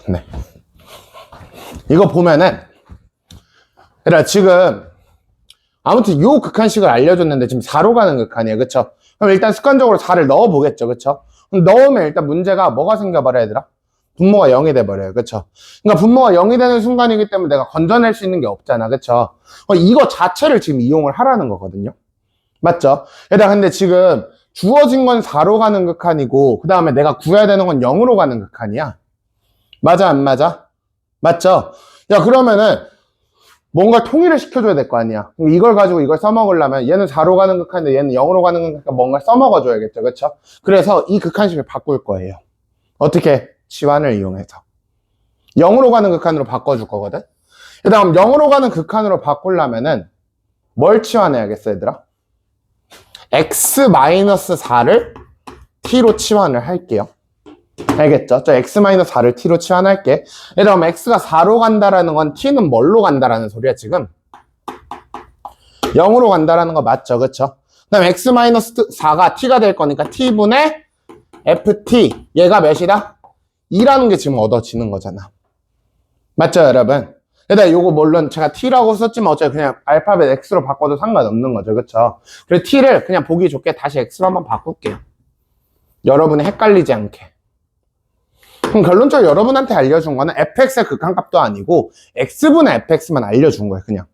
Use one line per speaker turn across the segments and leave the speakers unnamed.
네. 이거 보면은, 얘들아, 지금, 아무튼 요 극한식을 알려줬는데 지금 4로 가는 극한이에요. 그쵸? 그럼 일단 습관적으로 4를 넣어보겠죠. 그쵸? 그럼 넣으면 일단 문제가 뭐가 생겨버려, 얘들아? 분모가 0이 돼버려요. 그쵸? 그러니까 분모가 0이 되는 순간이기 때문에 내가 건져낼 수 있는 게 없잖아. 그쵸? 이거 자체를 지금 이용을 하라는 거거든요. 맞죠? 얘들아, 근데 지금 주어진 건 4로 가는 극한이고, 그 다음에 내가 구해야 되는 건 0으로 가는 극한이야. 맞아, 안 맞아? 맞죠? 야, 그러면은, 뭔가 통일을 시켜줘야 될 거 아니야. 이걸 가지고 이걸 써먹으려면 얘는 4로 가는 극한인데 얘는 0으로 가는 극한이니까 뭔가 써먹어줘야겠죠. 그쵸? 그래서 이 극한식을 바꿀 거예요. 어떻게? 치환을 이용해서. 0으로 가는 극한으로 바꿔줄 거거든? 그 다음 0으로 가는 극한으로 바꾸려면은 뭘 치환해야겠어, 얘들아? x-4를 t로 치환을 할게요. 알겠죠? 저 x-4를 t로 치환할게. 얘들아, 그럼 x가 4로 간다라는 건 t는 뭘로 간다라는 소리야, 지금? 0으로 간다라는 거 맞죠? 그쵸? 그 다음 x-4가 t가 될 거니까 t분의 ft. 얘가 몇이다? 2라는 게 지금 얻어지는 거잖아. 맞죠, 여러분? 얘들아, 요거 물론 제가 t라고 썼지만 어차피 그냥 알파벳 x로 바꿔도 상관없는 거죠. 그쵸? 그래서 t를 그냥 보기 좋게 다시 x로 한번 바꿀게요. 여러분이 헷갈리지 않게. 그럼 결론적으로 여러분한테 알려준 거는 fx의 극한값도 아니고 x분의 fx만 알려준 거예요, 그냥.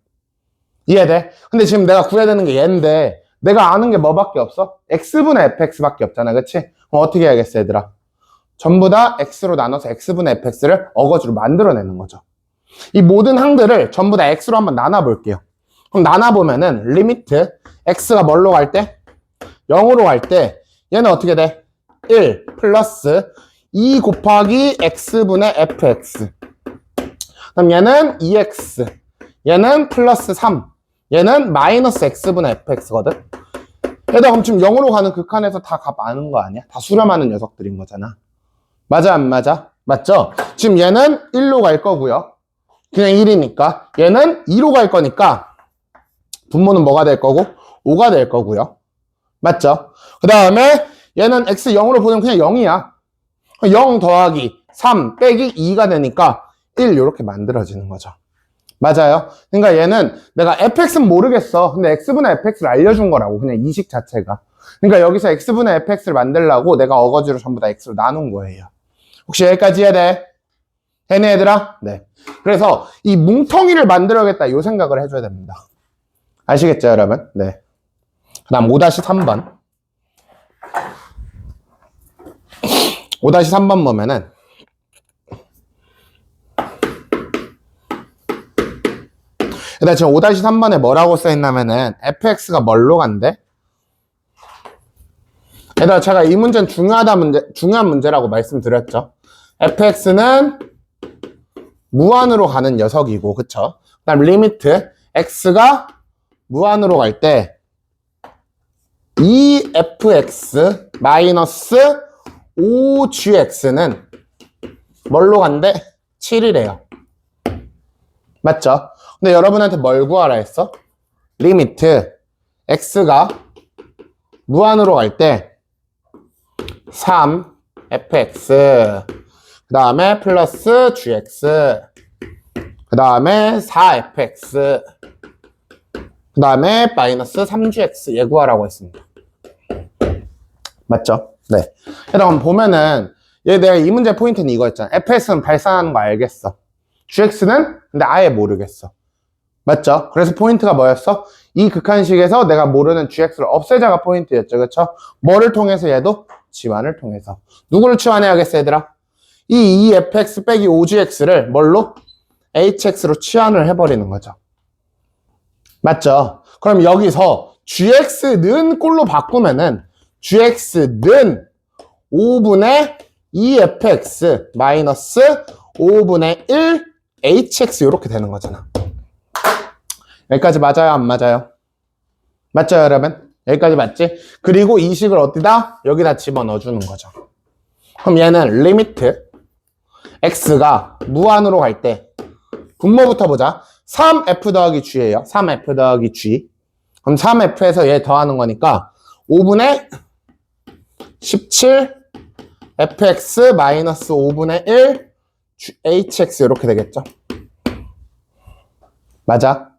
이해돼? 근데 지금 내가 구해야 되는 게 얘인데 내가 아는 게 뭐밖에 없어? x분의 fx밖에 없잖아, 그치? 그럼 어떻게 해야겠어, 얘들아? 전부 다 x로 나눠서 x분의 fx를 어거지로 만들어내는 거죠. 이 모든 항들을 전부 다 x로 한번 나눠볼게요. 그럼 나눠보면은 리미트 x가 뭘로 갈 때? 0으로 갈 때 얘는 어떻게 돼? 1 플러스 2 곱하기 x분의 fx. 그럼 얘는 2x, 얘는 플러스 3, 얘는 마이너스 x분의 fx거든. 얘들아, 그럼 지금 0으로 가는 극한에서 다 값 아는 거 아니야? 다 수렴하는 녀석들인 거잖아. 맞아, 안 맞아? 맞죠? 지금 얘는 1로 갈 거고요. 그냥 1이니까. 얘는 2로 갈 거니까 분모는 뭐가 될 거고? 5가 될 거고요. 맞죠? 그 다음에 얘는 x 0으로 보내면 그냥 0이야. 0 더하기 3 빼기 2가 되니까 1 이렇게 만들어지는 거죠. 맞아요? 그러니까 얘는 내가 fx는 모르겠어. 근데 x분의 fx를 알려준 거라고. 그냥 이식 자체가. 그러니까 여기서 x분의 fx를 만들려고 내가 어거지로 전부 다 x로 나눈 거예요. 혹시 여기까지 해야 돼? 되네, 얘들아? 네. 그래서 이 뭉텅이를 만들어야겠다, 이 생각을 해줘야 됩니다. 아시겠죠, 여러분? 네. 그 다음 5-3번. 5-3번 보면은 일단 지금 5-3번에 뭐라고 써있냐면은 fx가 뭘로 간대? 얘들아, 제가 이 문제는 중요한 문제라고 말씀드렸죠. fx는 무한으로 가는 녀석이고, 그쵸? 그 다음 리미트 x가 무한으로 갈 때 2fx 마이너스 5gx는 뭘로 간대? 7이래요. 맞죠? 근데 여러분한테 뭘 구하라 했어? 리미트 x가 무한으로 갈 때 3fx 그 다음에 플러스 gx 그 다음에 4fx 그 다음에 마이너스 3gx 얘 구하라고 했습니다. 맞죠? 네. 그럼 보면은 내가 이 문제 포인트는 이거였잖아. fx는 발산하는 거 알겠어. gx는 근데 아예 모르겠어. 맞죠? 그래서 포인트가 뭐였어? 이 극한식에서 내가 모르는 gx를 없애자가 포인트였죠. 그쵸? 뭐를 통해서 얘도? 치환을 통해서. 누구를 치환해야겠어, 얘들아? 이 2fx 빼기 5gx를 뭘로? hx로 치환을 해버리는 거죠. 맞죠? 그럼 여기서 gx는 꼴로 바꾸면은 gx는 5분의 2fx 마이너스 5분의 1 hx 이렇게 되는 거잖아. 여기까지 맞아요, 안 맞아요? 맞죠, 여러분? 여기까지 맞지? 그리고 이 식을 어디다? 여기다 집어넣어주는 거죠. 그럼 얘는 리미트 x가 무한으로 갈 때 분모부터 보자. 3f 더하기 g예요. 3f 더하기 g. 그럼 3f에서 얘 더하는 거니까 5분의 17 fx 마이너스 5분의 1 hx 이렇게 되겠죠. 맞아.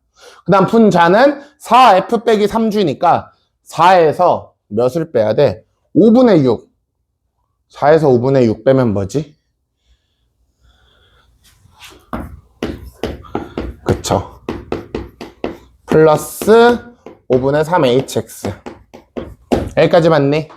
그 다음 분자는 4f 빼기 3g니까 4에서 몇을 빼야 돼? 5분의 6. 4에서 5분의 6 빼면 뭐지? 그쵸. 플러스 5분의 3hx. 여기까지 맞니?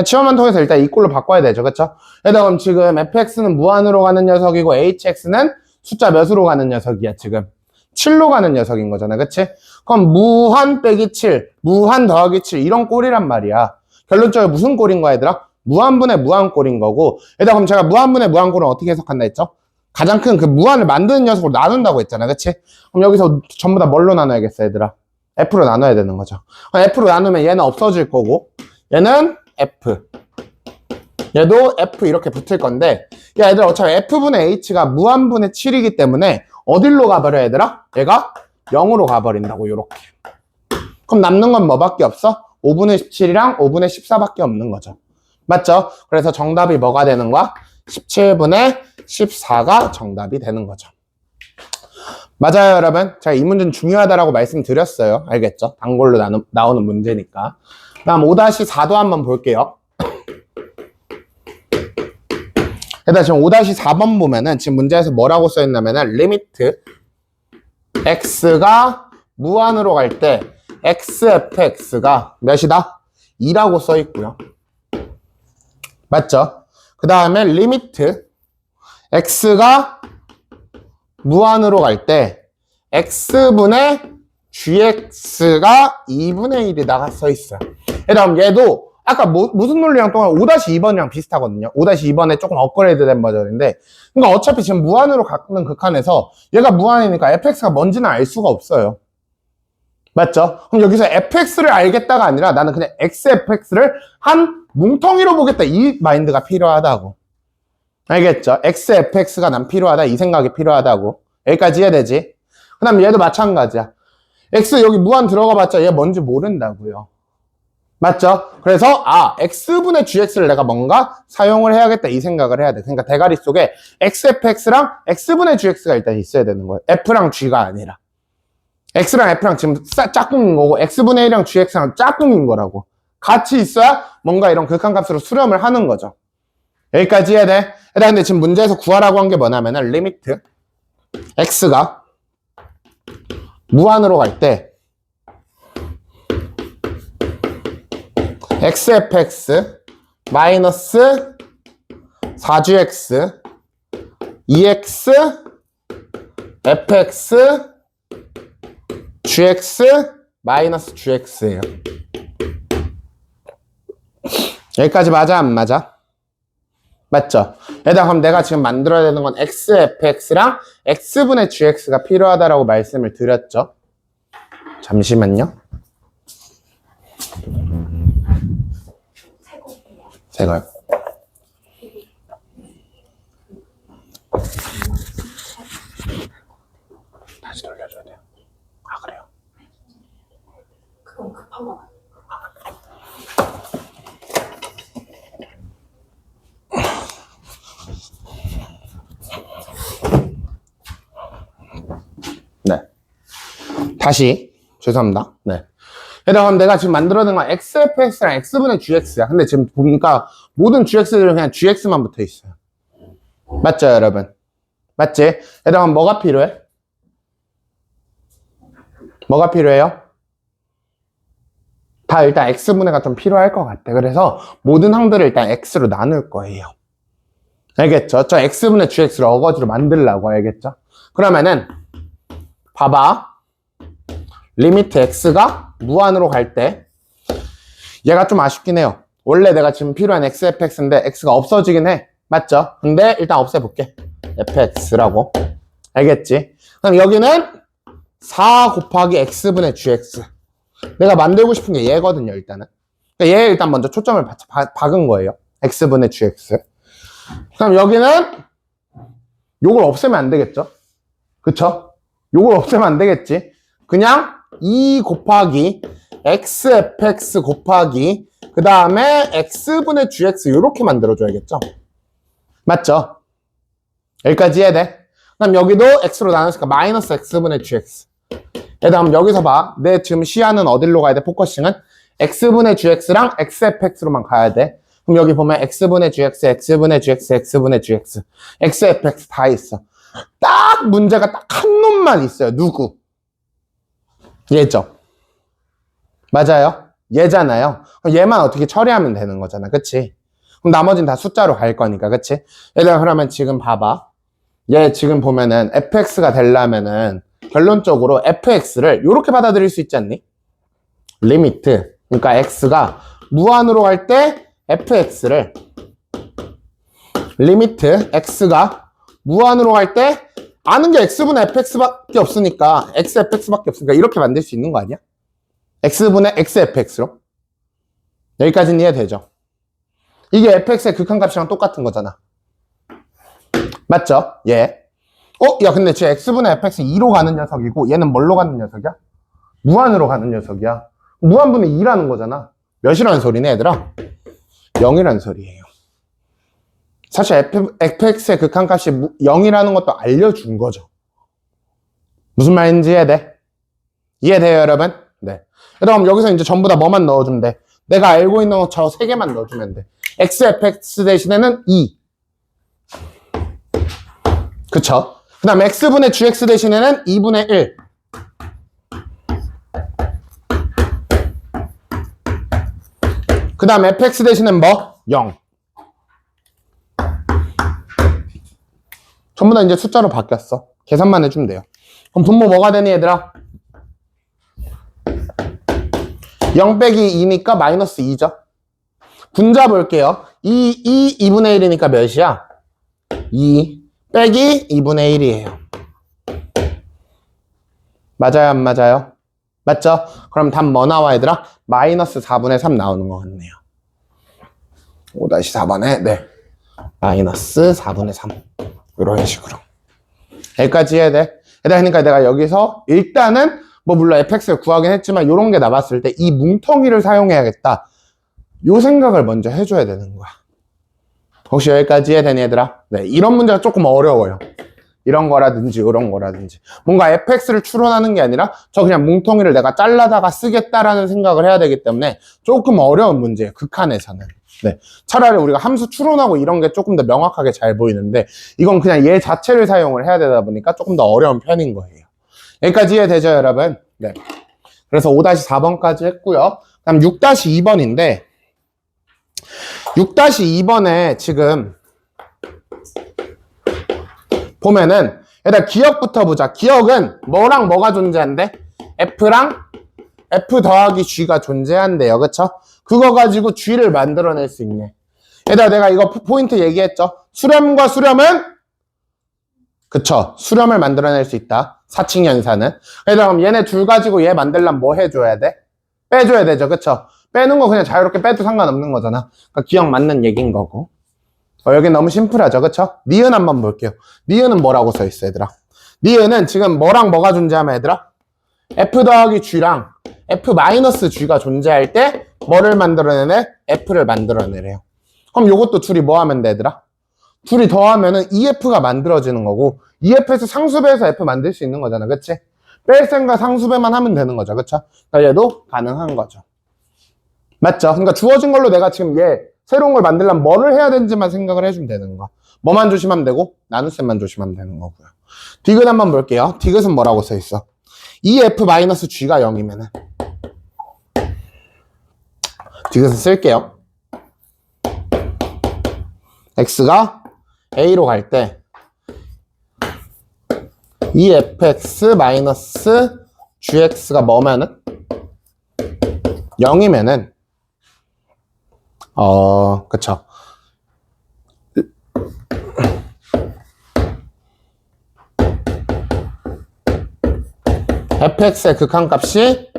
치환만 통해서 일단 이 꼴로 바꿔야 되죠. 그쵸? 그럼 지금 fx는 무한으로 가는 녀석이고 hx는 숫자 몇으로 가는 녀석이야 지금? 7로 가는 녀석인 거잖아. 그치? 그럼 무한 빼기 7, 무한 더하기 7 이런 꼴이란 말이야. 결론적으로 무슨 꼴인 거야 얘들아? 무한분의 무한꼴인 거고. 그럼 제가 무한분의 무한꼴은 어떻게 해석한다 했죠? 가장 큰 그 무한을 만드는 녀석으로 나눈다고 했잖아. 그치? 그럼 여기서 전부 다 뭘로 나눠야겠어 얘들아? f로 나눠야 되는 거죠. f로 나누면 얘는 없어질 거고 얘는 f, 얘도 f 이렇게 붙을 건데, 야 얘들아 어차피 f분의 h가 무한분의 7이기 때문에 어디로 가버려 얘들아? 얘가 0으로 가버린다고. 요렇게. 그럼 남는 건 뭐밖에 없어? 5분의 17이랑 5분의 14밖에 없는 거죠. 맞죠? 그래서 정답이 뭐가 되는 거야? 17분의 14가 정답이 되는 거죠. 맞아요 여러분. 제가 이 문제는 중요하다라고 말씀드렸어요. 알겠죠? 단골로 나오는 문제니까. 다음 5-4도 한번 볼게요. 일단 지금 5-4번 보면은 지금 문제에서 뭐라고 써있냐면은 리미트 x가 무한으로 갈 때 xfx가 몇이다? 2라고 써있고요. 맞죠? 그 다음에 리미트 x가 무한으로 갈 때 x분의 gx가 2분의 1이다가 써있어요. 그다음 얘도 아까 무슨 논리랑 동안 5-2번이랑 비슷하거든요. 5-2번에 조금 업그레이드 된 버전인데, 그러니까 어차피 지금 무한으로 가는 극한에서 얘가 무한이니까 fx가 뭔지는 알 수가 없어요. 맞죠? 그럼 여기서 fx를 알겠다가 아니라 나는 그냥 xfx를 한 뭉텅이로 보겠다 이 마인드가 필요하다고. 알겠죠? xfx가 난 필요하다 이 생각이 필요하다고. 여기까지 이해되지? 그 다음 얘도 마찬가지야. x 여기 무한 들어가 봤자 얘 뭔지 모른다고요. 맞죠? 그래서 x분의 gx를 내가 뭔가 사용을 해야겠다 이 생각을 해야 돼. 그러니까 대가리 속에 xfx랑 x분의 gx가 일단 있어야 되는 거예요. f랑 g가 아니라. x랑 f랑 지금 짝꿍인 거고 x분의 1이랑 gx랑 짝꿍인 거라고. 같이 있어야 뭔가 이런 극한값으로 수렴을 하는 거죠. 여기까지 해야 돼. 근데 지금 문제에서 구하라고 한 게 뭐냐면은 리미트 x가 무한으로 갈 때 xfx 마이너스 4gx 2x fx gx 마이너스 gx예요. 여기까지 맞아 안 맞아? 맞죠? 얘들아 그럼 내가 지금 만들어야 되는 건 xfx랑 x분의 gx가 필요하다라고 말씀을 드렸죠. 잠시만요. 새거요. 다시 돌려줘야 돼요. 그래요?
그건 급한 거 같아요.
네. 다시 죄송합니다. 네. 그럼 내가 지금 만들어낸 건 xfx랑 x분의 gx야. 근데 지금 보니까 모든 gx들은 그냥 gx만 붙어 있어요. 맞죠, 여러분? 맞지? 그럼 뭐가 필요해? 뭐가 필요해요? 다 일단 x분해가 좀 필요할 것 같아. 그래서 모든 항들을 일단 x로 나눌 거예요. 알겠죠? 저 x분의 gx를 어거지로 만들라고. 알겠죠? 그러면은 봐봐. 리미트 x가 무한으로 갈 때 얘가 좀 아쉽긴 해요. 원래 내가 지금 필요한 xfx인데 x가 없어지긴 해. 맞죠? 근데 일단 없애볼게. fx라고. 알겠지? 그럼 여기는 4 곱하기 x분의 gx. 내가 만들고 싶은 게 얘거든요, 일단은. 그러니까 얘 일단 먼저 초점을 박은 거예요. x분의 gx. 그럼 여기는 요걸 없애면 안 되겠죠? 그쵸? 요걸 없애면 안 되겠지? 그냥 2 곱하기 xfx 곱하기 그 다음에 x분의 gx 이렇게 만들어줘야겠죠? 맞죠? 여기까지 이해돼? 그럼 여기도 x로 나눴으니까 마이너스 x분의 gx. 그다음 여기서 봐. 내 지금 시야는 어디로 가야 돼? 포커싱은 x분의 gx랑 xfx로만 가야 돼. 그럼 여기 보면 x분의 gx, x분의 gx, x분의 gx, xfx 다 있어. 딱 문제가 딱 한 놈만 있어요. 누구? 얘죠. 맞아요? 얘잖아요. 그럼 얘만 어떻게 처리하면 되는 거잖아. 그치? 그럼 나머지는 다 숫자로 갈 거니까. 그치? 얘들아, 그러면 지금 봐봐. 얘 지금 보면은 fx가 되려면은 결론적으로 fx를 이렇게 받아들일 수 있지 않니? 리미트. 그러니까 x가 무한으로 갈 때 fx를 리미트 x가 무한으로 갈 때 아는 게 x분의 fx밖에 없으니까 xfx밖에 없으니까 이렇게 만들 수 있는 거 아니야? x분의 xfx로. 여기까지는 이해되죠? 이게 fx의 극한값이랑 똑같은 거잖아. 맞죠? 예. 야, 근데 쟤 x분의 fx 2로 가는 녀석이고 얘는 뭘로 가는 녀석이야? 무한으로 가는 녀석이야. 무한분의 2라는 거잖아. 몇이라는 소리네, 얘들아? 0이라는 소리예요. 사실 fx의 극한값이 0이라는 것도 알려준 거죠. 무슨 말인지 이해돼? 이해돼요, 여러분? 네. 그럼 여기서 이제 전부 다 뭐만 넣어주면 돼? 내가 알고 있는 거 저 3개만 넣어주면 돼. xfx 대신에는 2. 그쵸? 그 다음 x분의 gx 대신에는 2분의 1. 그 다음 fx 대신엔 뭐? 0. 전부 다 이제 숫자로 바뀌었어. 계산만 해주면 돼요. 그럼 분모 뭐가 되니, 얘들아? 0 빼기 2니까 마이너스 2죠. 분자 볼게요. 2분의 1이니까 몇이야? 2 빼기 2분의 1이에요. 맞아요, 안 맞아요? 맞죠? 그럼 답 뭐 나와, 얘들아? 마이너스 4분의 3 나오는 것 같네요. 5-4번에, 네. 마이너스 4분의 3. 이런 식으로. 여기까지 해야 돼. 그러니까 내가 여기서 일단은 뭐 물론 fx를 구하긴 했지만 이런 게 나왔을 때 이 뭉텅이를 사용해야겠다. 요 생각을 먼저 해줘야 되는 거야. 혹시 여기까지 이해되니, 얘들아? 네, 이런 문제가 조금 어려워요. 이런 거라든지 이런 거라든지 뭔가 fx를 추론하는 게 아니라 저 그냥 뭉텅이를 내가 잘라다가 쓰겠다라는 생각을 해야 되기 때문에 조금 어려운 문제예요. 극한에서는. 네, 차라리 우리가 함수 추론하고 이런 게 조금 더 명확하게 잘 보이는데 이건 그냥 얘 자체를 사용을 해야 되다 보니까 조금 더 어려운 편인 거예요. 여기까지 이해되죠, 여러분? 네. 그래서 5-4번까지 했고요. 다음 6-2번인데 6-2번에 지금 보면은 일단 기억부터 보자. 기억은 뭐랑 뭐가 존재한대? F랑 F 더하기 G가 존재한대요. 그쵸? 그거 가지고 G를 만들어낼 수 있네. 얘들아, 내가 이거 포인트 얘기했죠? 수렴과 수렴은? 그쵸? 수렴을 만들어낼 수 있다. 사칙연산은. 얘들아, 그럼 얘네 둘 가지고 얘 만들려면 뭐 해줘야 돼? 빼줘야 되죠. 그쵸? 빼는 거 그냥 자유롭게 빼도 상관없는 거잖아. 그러니까 기억 맞는 얘기인 거고. 여기 너무 심플하죠. 그쵸? 니은 한번 볼게요. 니은은 뭐라고 써있어, 얘들아? 니은은 지금 뭐랑 뭐가 존재하면, 얘들아? F 더하기 G랑 F 마이너스 G가 존재할 때 뭐를 만들어내네? F를 만들어내래요. 그럼 요것도 둘이 뭐 하면 돼, 얘들아? 둘이 더하면은 EF가 만들어지는 거고 EF에서 상수배에서 F 만들 수 있는 거잖아. 그치? 뺄셈과 상수배만 하면 되는 거죠. 그쵸? 그러니까 얘도 가능한 거죠. 맞죠? 그러니까 주어진 걸로 내가 지금 얘 새로운 걸 만들려면 뭐를 해야 되는지만 생각을 해주면 되는 거야. 뭐만 조심하면 되고 나눗셈만 조심하면 되는 거고요. 디귿 한번 볼게요. 디귿은 뭐라고 써있어? EF-G가 0이면은 디귿을 쓸게요. X가 A로 갈 때 EFX-GX가 뭐면은? 0이면은 그쵸. fx의 극한값이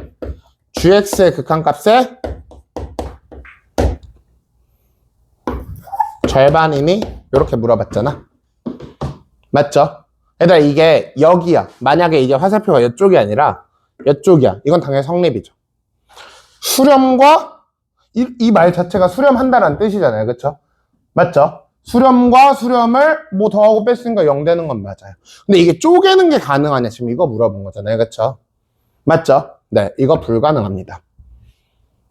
gx의 극한값의 절반이니? 이렇게 물어봤잖아. 맞죠? 얘들아, 이게 여기야. 만약에 이게 화살표가 이쪽이 아니라 이쪽이야. 이건 당연히 성립이죠. 수렴과 이 말 자체가 수렴한다는 뜻이잖아요. 그쵸? 맞죠? 수렴과 수렴을 뭐 더하고 뺐으니까 0 되는 건 맞아요. 근데 이게 쪼개는 게 가능하냐? 지금 이거 물어본 거잖아요. 그쵸? 맞죠? 네, 이거 불가능합니다.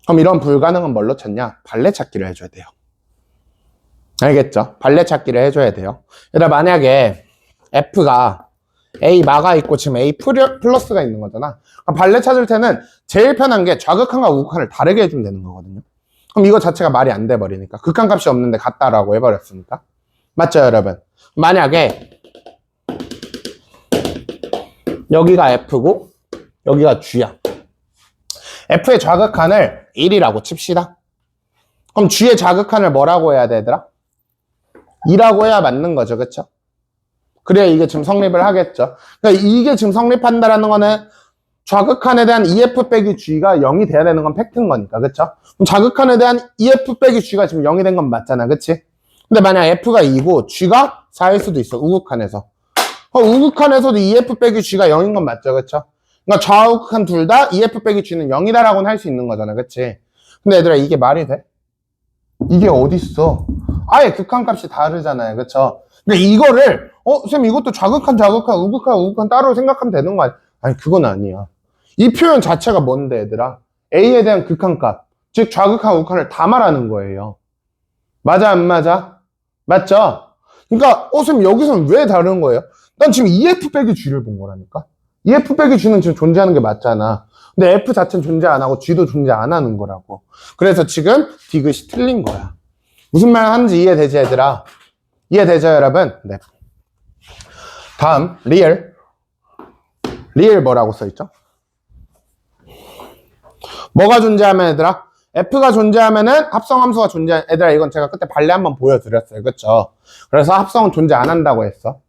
그럼 이런 불가능은 뭘로 찾냐? 발레 찾기를 해줘야 돼요. 알겠죠? 발레 찾기를 해줘야 돼요. 얘들아, 만약에 F가 A 마가 있고 지금 A 플러스가 있는 거잖아. 그럼 발레 찾을 때는 제일 편한 게 좌극한과 우극한을 다르게 해주면 되는 거거든요. 그럼 이거 자체가 말이 안 돼 버리니까. 극한값이 없는데 같다라고 해버렸으니까. 맞죠, 여러분? 만약에 여기가 F고 여기가 G야. F의 좌극한을 1이라고 칩시다. 그럼 G의 좌극한을 뭐라고 해야 되더라? 2라고 해야 맞는 거죠. 그쵸? 그래야 이게 지금 성립을 하겠죠. 그러니까 이게 지금 성립한다라는 거는 좌극한에 대한 EF 빼기 G가 0이 돼야 되는 건 팩트인 거니까. 그쵸? 그럼 좌극한에 대한 EF 빼기 G가 지금 0이 된 건 맞잖아. 그치? 근데 만약 F가 2고 G가 4일 수도 있어. 우극한에서. 우극한에서도 EF 빼기 G가 0인 건 맞죠. 그쵸? 그러니까 좌우극한 둘 다 EF 빼기 G는 0이다라고는 할 수 있는 거잖아. 그치? 근데 얘들아, 이게 말이 돼? 이게 어딨어? 아예 극한값이 다르잖아요. 그쵸? 근데 이거를 쌤 이것도 좌극한, 우극한 따로 생각하면 되는 거 아니야? 아니, 그건 아니야. 이 표현 자체가 뭔데, 얘들아? A에 대한 극한값, 즉 좌극한, 우극한을 다 말하는 거예요. 맞아, 안 맞아? 맞죠? 그러니까 쌤 여기서는 왜 다른 거예요? 난 지금 EF 빼기 G를 본 거라니까? EF 빼기 G는 지금 존재하는 게 맞잖아. 근데 F 자체는 존재 안 하고 G도 존재 안 하는 거라고. 그래서 지금 디귿이 틀린 거야. 무슨 말 하는지 이해되지, 얘들아? 이해되죠, 여러분? 네. 다음, 리얼. 리얼 뭐라고 써있죠? 뭐가 존재하면, 얘들아? F가 존재하면은 합성함수가 얘들아, 이건 제가 그때 발레 한번 보여드렸어요. 그쵸? 그래서 합성은 존재 안 한다고 했어.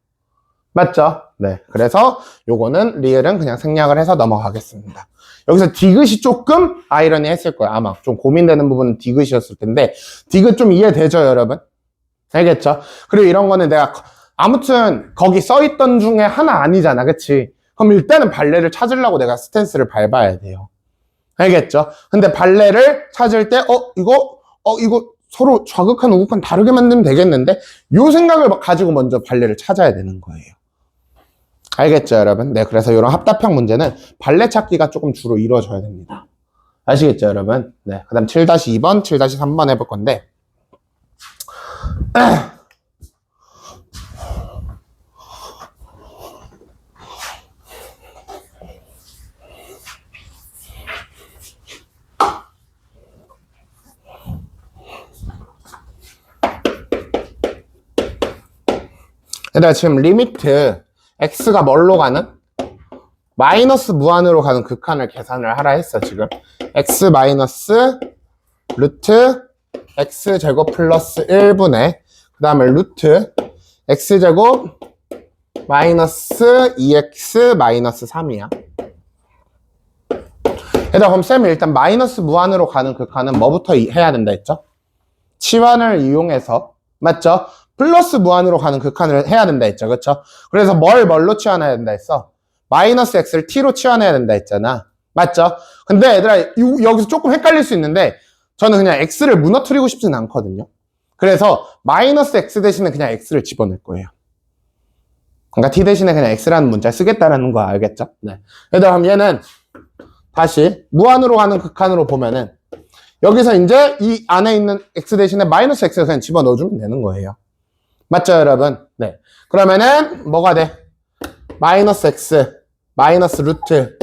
맞죠? 네. 그래서 요거는 리얼은 그냥 생략을 해서 넘어가겠습니다. 여기서 디귿이 조금 아이러니 했을 거야. 아마 좀 고민되는 부분은 디귿이었을 텐데, 디귿 좀 이해되죠, 여러분? 알겠죠? 그리고 이런 거는 내가 아무튼 거기 써있던 중에 하나 아니잖아. 그치? 그럼 일단은 발레를 찾으려고 내가 스탠스를 밟아야 돼요. 알겠죠? 근데 발레를 찾을 때 이거 서로 좌극한 우극한 다르게 만들면 되겠는데, 요 생각을 가지고 먼저 발레를 찾아야 되는 거예요. 알겠죠, 여러분? 네, 그래서 이런 합답형 문제는 발레 찾기가 조금 주로 이루어져야 됩니다. 아시겠죠, 여러분? 네, 그 다음 7-2번, 7-3번 해볼 건데, 얘들아, 지금 리미트 x가 뭘로 가는? 마이너스 무한으로 가는 극한을 계산을 하라 했어, 지금. x 마이너스 루트 x제곱 플러스 1분의 그 다음에 루트 x제곱 마이너스 2x 마이너스 3이야. 얘들아, 그럼 쌤이 일단 마이너스 무한으로 가는 극한은 뭐부터 해야 된다 했죠? 치환을 이용해서, 맞죠? 플러스 무한으로 가는 극한을 해야 된다 했죠. 그쵸? 그래서 뭘로 치환해야 된다 했어? 마이너스 x를 t로 치환해야 된다 했잖아. 맞죠? 근데 얘들아, 여기서 조금 헷갈릴 수 있는데, 저는 그냥 x를 무너뜨리고 싶진 않거든요. 그래서 마이너스 x 대신에 그냥 x를 집어넣을 거예요. 그러니까 t 대신에 그냥 x라는 문자를 쓰겠다라는 거 알겠죠? 네. 얘들아, 그럼 얘는 다시 무한으로 가는 극한으로 보면은 여기서 이제 이 안에 있는 x 대신에 마이너스 x를 그냥 집어넣어주면 되는 거예요. 맞죠, 여러분? 네. 그러면은 뭐가 돼? 마이너스 x 마이너스 루트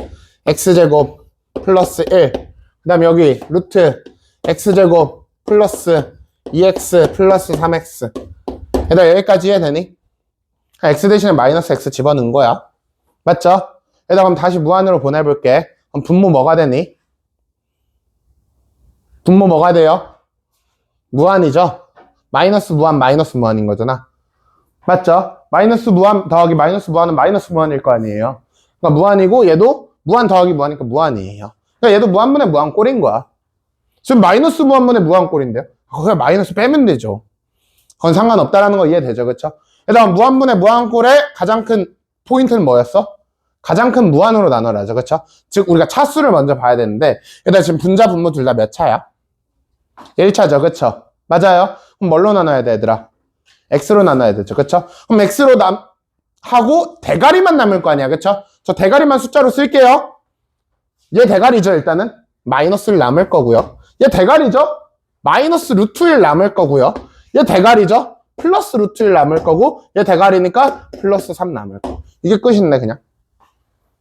x제곱 플러스 1. 그 다음에 여기 루트 x제곱 플러스 2x 플러스 3x. 얘들아, 여기까지 이해되니? x 대신에 마이너스 x 집어넣은 거야. 맞죠? 얘들아, 그럼 다시 무한으로 보내볼게. 그럼 분모 뭐가 되니? 분모 뭐가 돼요? 무한이죠? 마이너스 무한인 거잖아. 맞죠? 마이너스 무한 더하기 마이너스 무한은 마이너스 무한일 거 아니에요. 그러니까 무한이고 얘도 무한 더하기 무한이니까 무한이에요. 그러니까 얘도 무한분의 무한꼴인 거야. 지금 마이너스 무한분의 무한꼴인데요. 그냥 마이너스 빼면 되죠. 그건 상관없다라는 거 이해되죠? 그쵸? 얘들아, 무한분의 무한꼴의 가장 큰 포인트는 뭐였어? 가장 큰 무한으로 나눠라죠. 그쵸? 즉 우리가 차수를 먼저 봐야 되는데, 얘들아, 지금 분자 분모 둘 다 몇 차야? 1차죠. 그쵸? 맞아요. 그럼 뭘로 나눠야 돼, 얘들아? x로 나눠야 되죠. 그쵸? 그럼 x로 하고 대가리만 남을 거 아니야. 그쵸? 저 대가리만 숫자로 쓸게요. 얘 대가리죠. 일단은 마이너스 1 남을 거고요. 얘 대가리죠. 마이너스 루트 1 남을 거고요. 얘 대가리죠. 플러스 루트 1 남을 거고 얘 대가리니까 플러스 3 남을 거. 이게 끝인데 그냥.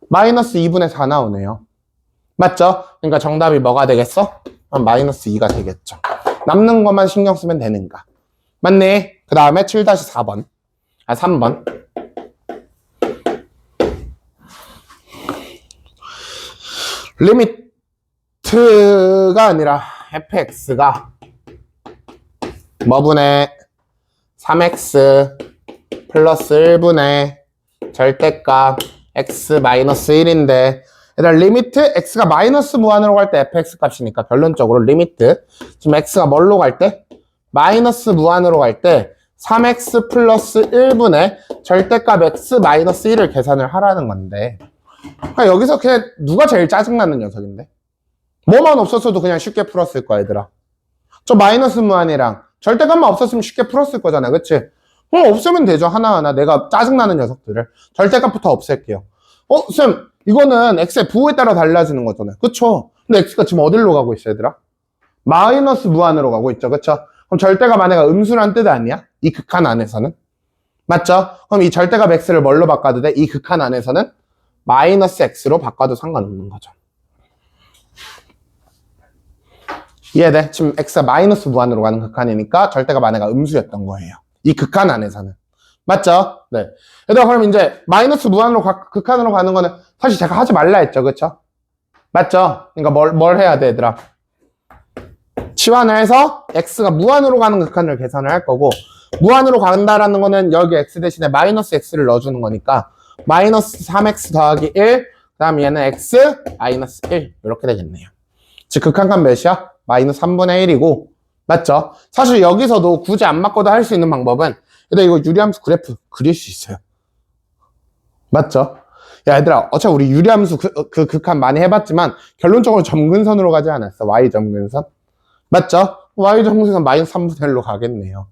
마이너스 2분의 4 나오네요. 맞죠? 그러니까 정답이 뭐가 되겠어? 마이너스 2가 되겠죠. 남는 것만 신경 쓰면 되는가. 맞네. 그 다음에 7-4번. 3번. 리미트가 아니라 fx가 뭐분의 3x 플러스 1분의 절대값 x 마이너스 1인데 얘들아 리미트 x가 마이너스 무한으로 갈 때 fx 값이니까 결론적으로 리미트 지금 x가 뭘로 갈 때? 마이너스 무한으로 갈 때 3x 플러스 1분의 절대값 x 마이너스 1을 계산을 하라는 건데 그러니까 여기서 그냥 누가 제일 짜증나는 녀석인데? 뭐만 없었어도 그냥 쉽게 풀었을 거야 얘들아. 저 마이너스 무한이랑 절대값만 없었으면 쉽게 풀었을 거잖아. 그치? 없으면 되죠. 하나하나 내가 짜증나는 녀석들을 절대값부터 없앨게요. 쌤 이거는 x의 부호에 따라 달라지는 거잖아요. 그쵸? 근데 x가 지금 어디로 가고 있어 얘들아? 마이너스 무한으로 가고 있죠. 그쵸? 그럼 절대값 안에가 음수란 뜻 아니야? 이 극한 안에서는? 맞죠? 그럼 이 절대값 x를 뭘로 바꿔도 돼? 이 극한 안에서는 마이너스 x로 바꿔도 상관없는 거죠. 이해돼? 지금 x가 마이너스 무한으로 가는 극한이니까 절대값 안에가 음수였던 거예요. 이 극한 안에서는. 맞죠? 네. 얘들아, 그럼 이제 마이너스 무한으로 극한으로 가는 거는 사실 제가 하지 말라 했죠. 그쵸? 맞죠? 그러니까 뭘 해야 돼, 얘들아? 치환을 해서 x가 무한으로 가는 극한을 계산을 할 거고 무한으로 간다라는 거는 여기 x 대신에 마이너스 x를 넣어주는 거니까 마이너스 3x 더하기 1 그 다음 얘는 x 마이너스 1 이렇게 되겠네요. 즉 극한값 몇이야? 마이너스 3분의 1이고 맞죠? 사실 여기서도 굳이 안 바꿔도 할 수 있는 방법은 얘들아 이거 유리함수 그래프 그릴 수 있어요. 맞죠? 야 얘들아 어차피 우리 유리함수 그 극한 많이 해봤지만 결론적으로 점근선으로 가지 않았어. y점근선 맞죠? y점근선 마이너스 3분의 1로 가겠네요.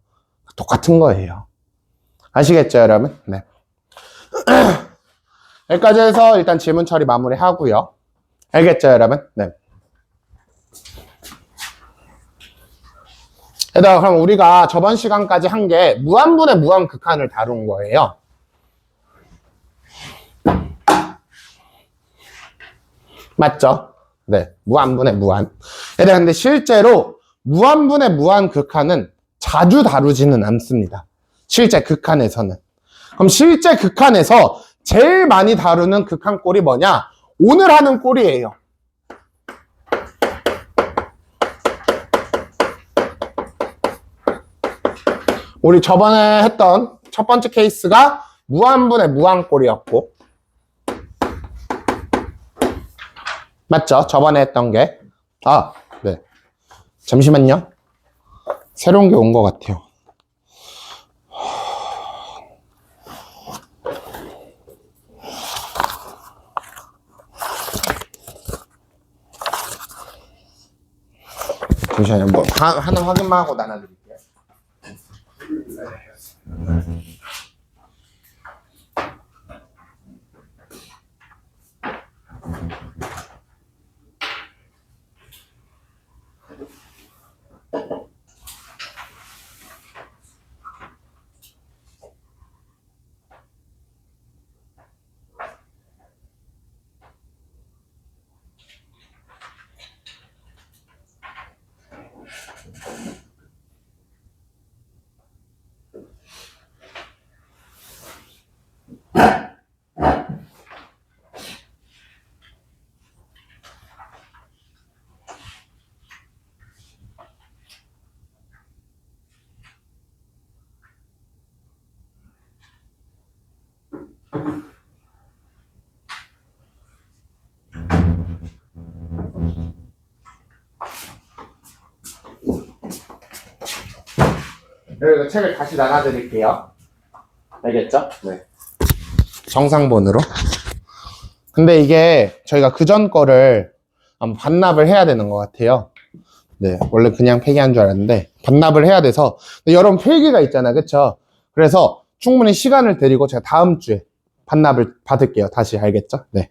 똑같은 거예요. 아시겠죠 여러분? 네. 여기까지 해서 일단 질문 처리 마무리 하고요. 알겠죠 여러분? 네. 얘들아 그럼 우리가 저번 시간까지 한 게 무한분의 무한극한을 다룬 거예요. 맞죠? 네, 무한분의 무한. 얘들아 근데 실제로 무한분의 무한극한은 자주 다루지는 않습니다. 실제 극한에서는. 그럼 실제 극한에서 제일 많이 다루는 극한꼴이 뭐냐? 오늘 하는 꼴이에요. 우리 저번에 했던 첫 번째 케이스가 무한분의 무한꼴이었고 맞죠? 저번에 했던 게 네. 잠시만요. 새로운 게 온 것 같아요. 잠시만요. 뭐 하나 확인만 하고 나눠드릴게요. 여기서 책을 다시 나눠드릴게요. 알겠죠? 네. 정상본으로. 근데 이게 저희가 그전 거를 반납을 해야 되는 것 같아요. 네. 원래 그냥 폐기한 줄 알았는데 반납을 해야 돼서. 근데 여러분 필기가 있잖아. 그쵸? 그래서 충분히 시간을 드리고 제가 다음 주에 반납을 받을게요. 다시. 알겠죠? 네.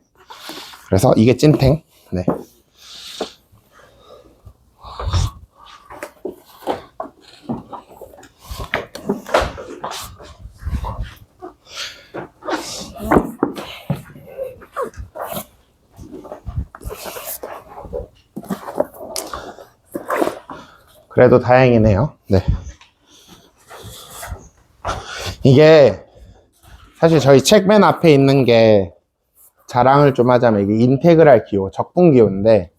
그래서 이게 찐탱. 네. 그래도 다행이네요. 네. 이게 사실 저희 책 맨 앞에 있는 게 자랑을 좀 하자면 이게 인테그랄 기호, 적분 기호인데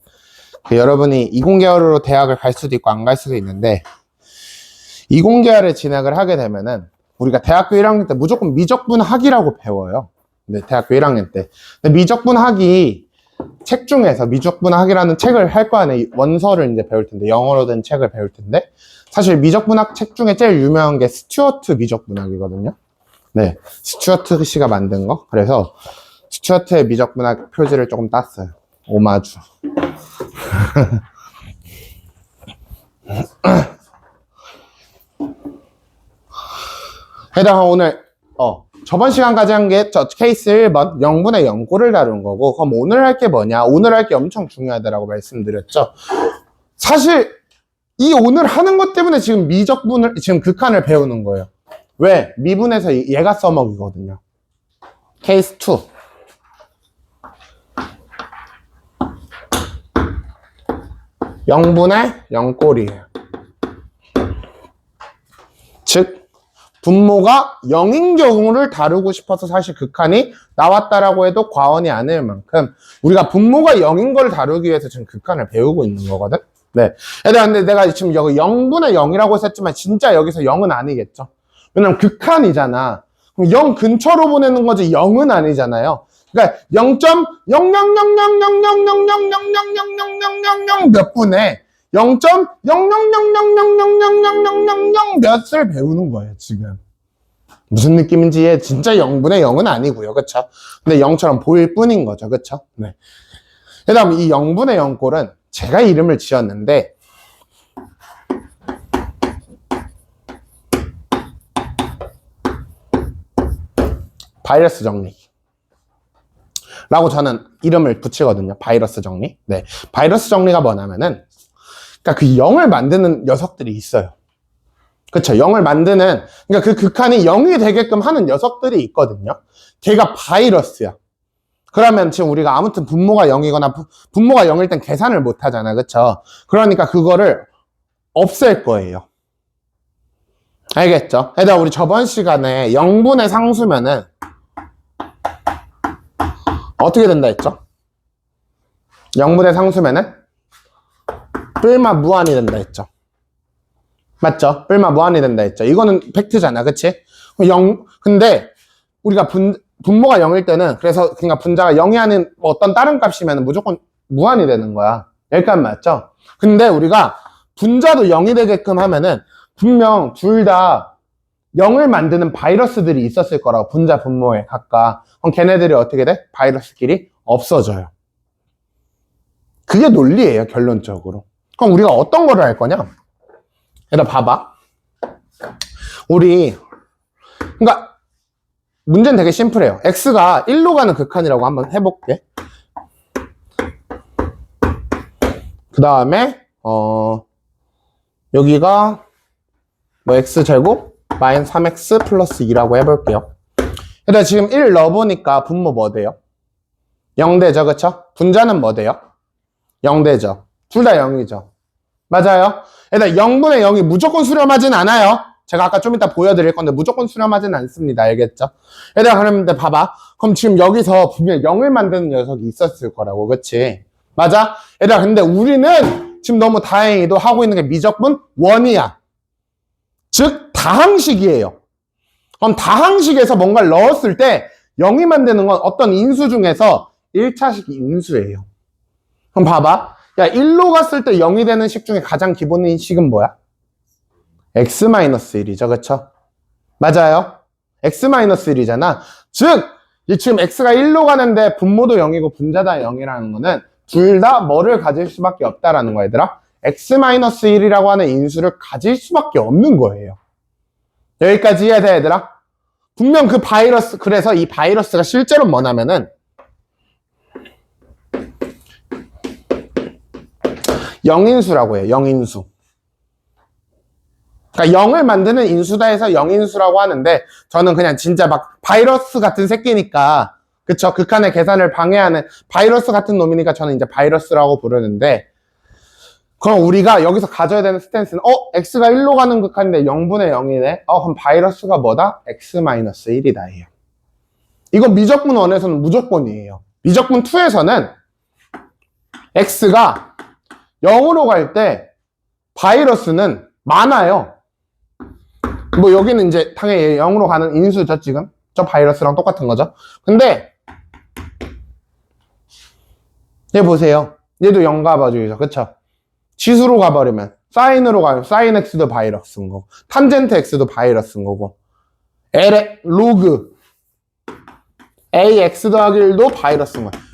여러분이 이공계열으로 대학을 갈 수도 있고 안 갈 수도 있는데 이공계열에 진학을 하게 되면은 우리가 대학교 1학년 때 무조건 미적분학이라고 배워요. 네, 대학교 1학년 때. 근데 미적분학이 책 중에서 미적분학이라는 책을 할 거 아니에요. 원서를 이제 배울 텐데, 영어로 된 책을 배울 텐데, 사실 미적분학 책 중에 제일 유명한 게 스튜어트 미적분학이거든요. 네, 스튜어트 씨가 만든 거. 그래서 스튜어트의 미적분학 표지를 조금 땄어요. 오마주. 해당 오늘 저번 시간까지 한 게 저 케이스 1번 0분의 0꼴을 다룬 거고, 그럼 오늘 할 게 뭐냐? 오늘 할 게 엄청 중요하다라고 말씀드렸죠. 사실 이 오늘 하는 것 때문에 지금 미적분을 지금 극한을 배우는 거예요. 왜? 미분에서 얘가 써먹이거든요. 케이스 2 0분의 0꼴이에요. 즉 분모가 0인 경우를 다루고 싶어서 사실 극한이 나왔다라고 해도 과언이 아닐 만큼 우리가 분모가 0인 걸 다루기 위해서 지금 극한을 배우고 있는 거거든. 네. 얘들아, 근데 내가 지금 여기 0분의 0이라고 했지만 진짜 여기서 0은 아니겠죠. 왜냐면 극한이잖아. 그럼 0 근처로 보내는 거지 0은 아니잖아요. 그러니까 0.0000000000000000000 몇 분에 0.0000000000000 몇을 배우는 거예요, 지금. 무슨 느낌인지 진짜 0분의 0은 아니고요, 그쵸? 근데 0처럼 보일 뿐인 거죠, 그쵸? 네. 그 다음 이 0분의 0꼴은 제가 이름을 지었는데, 바이러스 정리 라고 저는 이름을 붙이거든요. 바이러스 정리. 네. 바이러스 정리가 뭐냐면은, 그러니까 그 0을 만드는 녀석들이 있어요. 그쵸? 0을 만드는, 그러니까 그 극한이 0이 되게끔 하는 녀석들이 있거든요. 걔가 바이러스야. 그러면 지금 우리가 아무튼 분모가 0이거나 분모가 0일 땐 계산을 못 하잖아. 그쵸? 그러니까 그거를 없앨 거예요. 알겠죠? 얘들아, 우리 저번 시간에 0분의 상수면은 어떻게 된다 했죠? 0분의 상수면은 뿔마 무한이 된다 했죠. 맞죠? 뿔마 무한이 된다 했죠. 이거는 팩트잖아. 그치? 근데 우리가 분모가 0일 때는 그래서 그러니까 분자가 0이 아닌 어떤 다른 값이면 무조건 무한이 되는 거야. 여기까지 맞죠? 근데 우리가 분자도 0이 되게끔 하면은 분명 둘 다 0을 만드는 바이러스들이 있었을 거라고. 분자 분모에 각각. 그럼 걔네들이 어떻게 돼? 바이러스끼리 없어져요. 그게 논리예요, 결론적으로. 그럼 우리가 어떤 거를 할 거냐? 얘들아, 봐봐. 그러니까 문제는 되게 심플해요. x가 1로 가는 극한이라고 한번 해볼게. 그 다음에 여기가 뭐 x제곱 마이너스 3x 플러스 2라고 해볼게요. 얘들아, 지금 1 넣어보니까 분모 뭐 돼요? 0되죠, 그쵸? 분자는 뭐 돼요? 0되죠. 둘 다 0이죠. 맞아요. 얘들아, 0분의 0이 무조건 수렴하진 않아요. 제가 아까 좀 이따 보여드릴 건데 무조건 수렴하진 않습니다. 알겠죠? 얘들아, 그런데 봐봐. 그럼 지금 여기서 분명 0을 만드는 녀석이 있었을 거라고. 그치? 맞아? 얘들아, 근데 우리는 지금 너무 다행히도 하고 있는 게 미적분 원이야. 즉 다항식이에요. 그럼 다항식에서 뭔가를 넣었을 때 0이 만드는 건 어떤 인수 중에서 1차식 인수예요. 그럼 봐봐. 야, 1로 갔을 때 0이 되는 식 중에 가장 기본인 식은 뭐야? x-1이죠. 그쵸? 맞아요? x-1이잖아. 즉, 지금 x가 1로 가는데 분모도 0이고 분자다 0이라는 거는 둘 다 뭐를 가질 수밖에 없다라는 거야, 얘들아. x-1이라고 하는 인수를 가질 수밖에 없는 거예요. 여기까지 이해돼, 얘들아? 분명 그 바이러스, 그래서 이 바이러스가 실제로 뭐냐면은, 영인수라고 해요, 영인수. 그러니까 0을 만드는 인수다 해서 영인수라고 하는데, 저는 그냥 진짜 막 바이러스 같은 새끼니까, 그쵸? 극한의 계산을 방해하는 바이러스 같은 놈이니까 저는 이제 바이러스라고 부르는데, 그럼 우리가 여기서 가져야 되는 스탠스는 x가 1로 가는 극한인데 0분의 0이네. 그럼 바이러스가 뭐다? x-1이다 예요. 이건 미적분 1에서는 무조건이에요. 미적분 2에서는 x가 0으로 갈 때 바이러스는 많아요. 뭐 여기는 이제 당연히 0으로 가는 인수죠, 지금. 저 바이러스랑 똑같은 거죠. 근데 얘 보세요. 얘도 0 가봐주죠. 그쵸? 지수로 가버리면 사인으로 가면 사인 x도 바이러스인 거고 탄젠트 x도 바이러스인 거고 로그 ax 더하기 1도 바이러스인 거예요.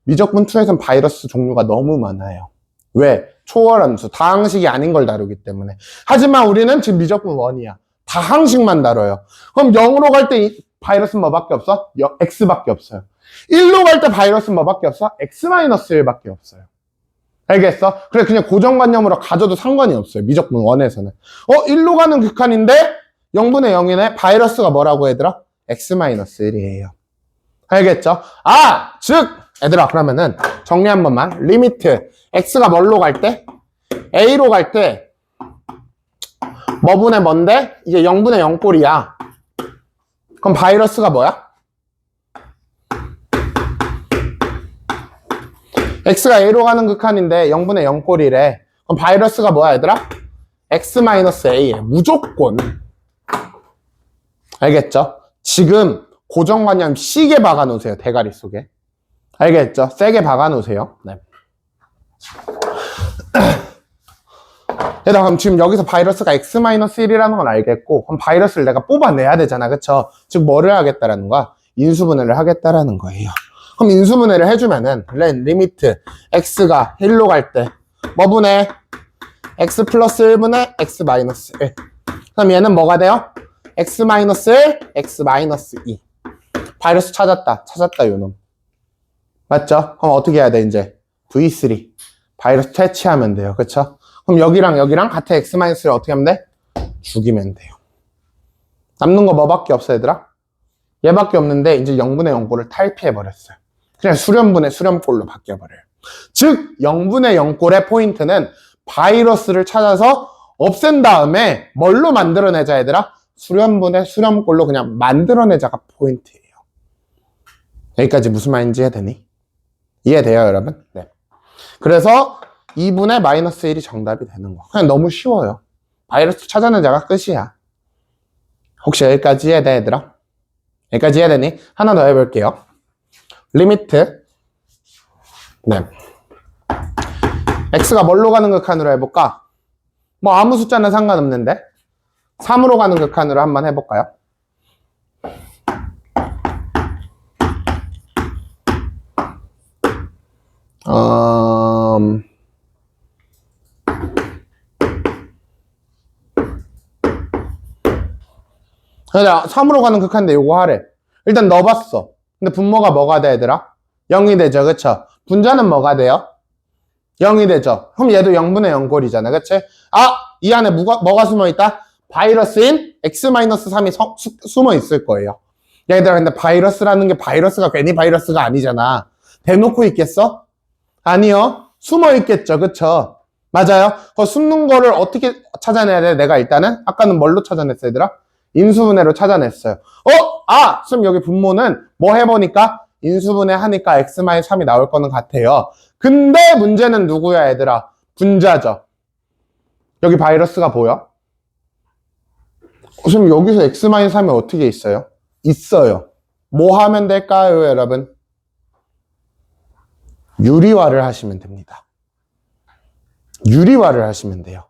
미적분 2에서는 바이러스 종류가 너무 많아요. 왜? 초월함수, 다항식이 아닌 걸 다루기 때문에. 하지만 우리는 지금 미적분 1이야. 다항식만 다뤄요. 그럼 0으로 갈 때 바이러스는 뭐밖에 없어? x밖에 없어요. 1로 갈 때 바이러스는 뭐밖에 없어? x-1밖에 없어요. 알겠어? 그래, 그냥 고정관념으로 가져도 상관이 없어요. 미적분 1에서는. 1로 가는 극한인데 0분의 0이네? 바이러스가 뭐라고 얘들아? x-1이에요. 알겠죠? 즉! 얘들아, 그러면은 정리 한 번만. 리미트. x가 뭘로 갈 때? a로 갈 때 뭐분의 뭔데? 이게 0분의 0 꼴이야. 그럼 바이러스가 뭐야? x가 a로 가는 극한인데 0분의 0 꼴이래. 그럼 바이러스가 뭐야 얘들아? x-a에 무조건. 알겠죠? 지금 고정관념 시게 박아놓으세요. 대가리 속에. 알겠죠? 세게 박아놓으세요. 네. 얘들아, 그럼 지금 여기서 바이러스가 x-1이라는 건 알겠고, 그럼 바이러스를 내가 뽑아내야 되잖아. 그쵸? 즉 뭐를 하겠다라는 거야? 인수분해를 하겠다라는 거예요. 그럼 인수분해를 해주면은 리미트 x가 1로 갈 때 뭐분의 x 플러스 1분의 x 마이너스 1. 그럼 얘는 뭐가 돼요? x 마이너스 1, x 마이너스 2. 바이러스 찾았다 요놈. 맞죠? 그럼 어떻게 해야 돼 이제? v3 바이러스 퇴치하면 돼요. 그쵸? 그럼 여기랑 여기랑 같은 x 마이너스를 어떻게 하면 돼? 죽이면 돼요. 남는 거 뭐밖에 없어 얘들아? 얘밖에 없는데 이제 0분의 0꼴을 탈피해버렸어요. 그냥 수렴분의 수렴꼴로 바뀌어버려요. 즉 0분의 0꼴의 포인트는 바이러스를 찾아서 없앤 다음에 뭘로 만들어내자 얘들아? 수렴분의 수렴꼴로 그냥 만들어내자가 포인트예요. 여기까지 무슨 말인지 이해되니? 이해돼요 여러분? 네. 그래서 2분의 마이너스 1이 정답이 되는 거. 그냥 너무 쉬워요. 바이러스 찾아내자가 끝이야. 혹시 여기까지 이해돼 얘들아? 여기까지 이해되니? 하나 더 해볼게요. 리미트. 네. x가 뭘로 가는 극한으로 해볼까? 뭐 아무 숫자는 상관없는데 3으로 가는 극한으로 한번 해볼까요? 그냥 3으로 가는 극한인데 요거 하래. 일단 넣어봤어. 근데 분모가 뭐가 돼 얘들아? 0이 되죠. 그쵸? 분자는 뭐가 돼요? 0이 되죠. 그럼 얘도 0분의 0꼴이잖아. 그치? 이 안에 뭐가 숨어있다? 바이러스인 x-3이 숨어 있을 거예요. 얘들아, 근데 바이러스라는 게 바이러스가 괜히 바이러스가 아니잖아. 대놓고 있겠어? 아니요. 숨어 있겠죠. 그쵸? 맞아요. 그 숨는 거를 어떻게 찾아내야 돼? 내가 일단은 아까는 뭘로 찾아냈어 얘들아? 인수분해로 찾아냈어요. 그럼 여기 분모는 뭐 해보니까 인수분해 하니까 x-3이 나올 거는 같아요. 근데 문제는 누구야 얘들아? 분자죠. 여기 바이러스가 보여? 그럼 여기서 x-3이 어떻게 있어요? 있어요. 뭐 하면 될까요 여러분? 유리화를 하시면 됩니다. 유리화를 하시면 돼요.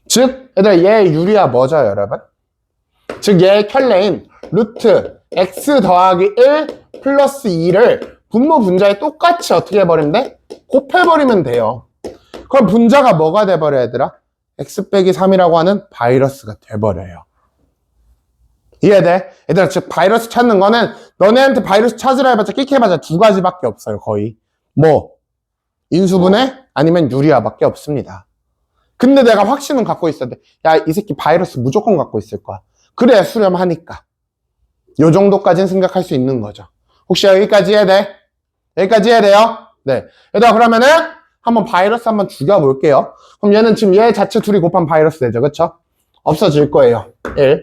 즉 얘들아 얘 유리화 뭐죠 여러분? 즉 얘의 켤레인 루트 x 더하기 1 플러스 2를 분모 분자에 똑같이 어떻게 해버리면 돼? 곱해버리면 돼요. 그럼 분자가 뭐가 돼버려 얘들아? x 빼기 3이라고 하는 바이러스가 돼버려요. 이해돼? 얘들아, 즉 바이러스 찾는 거는 너네한테 바이러스 찾으라 해봤자 끽해봤자 두 가지밖에 없어요. 거의 뭐 인수분해 아니면 유리아밖에 없습니다. 근데 내가 확신은 갖고 있어야 돼. 야, 이 새끼 바이러스 무조건 갖고 있을 거야. 그래야 수렴하니까. 요 정도까지는 생각할 수 있는 거죠. 혹시 여기까지 해야 돼? 여기까지 해야 돼요? 네. 얘들아, 그러면은 한번 바이러스 한번 죽여볼게요. 그럼 얘는 지금 얘 자체 둘이 곱하면 바이러스 되죠. 그쵸? 없어질 거예요. 1.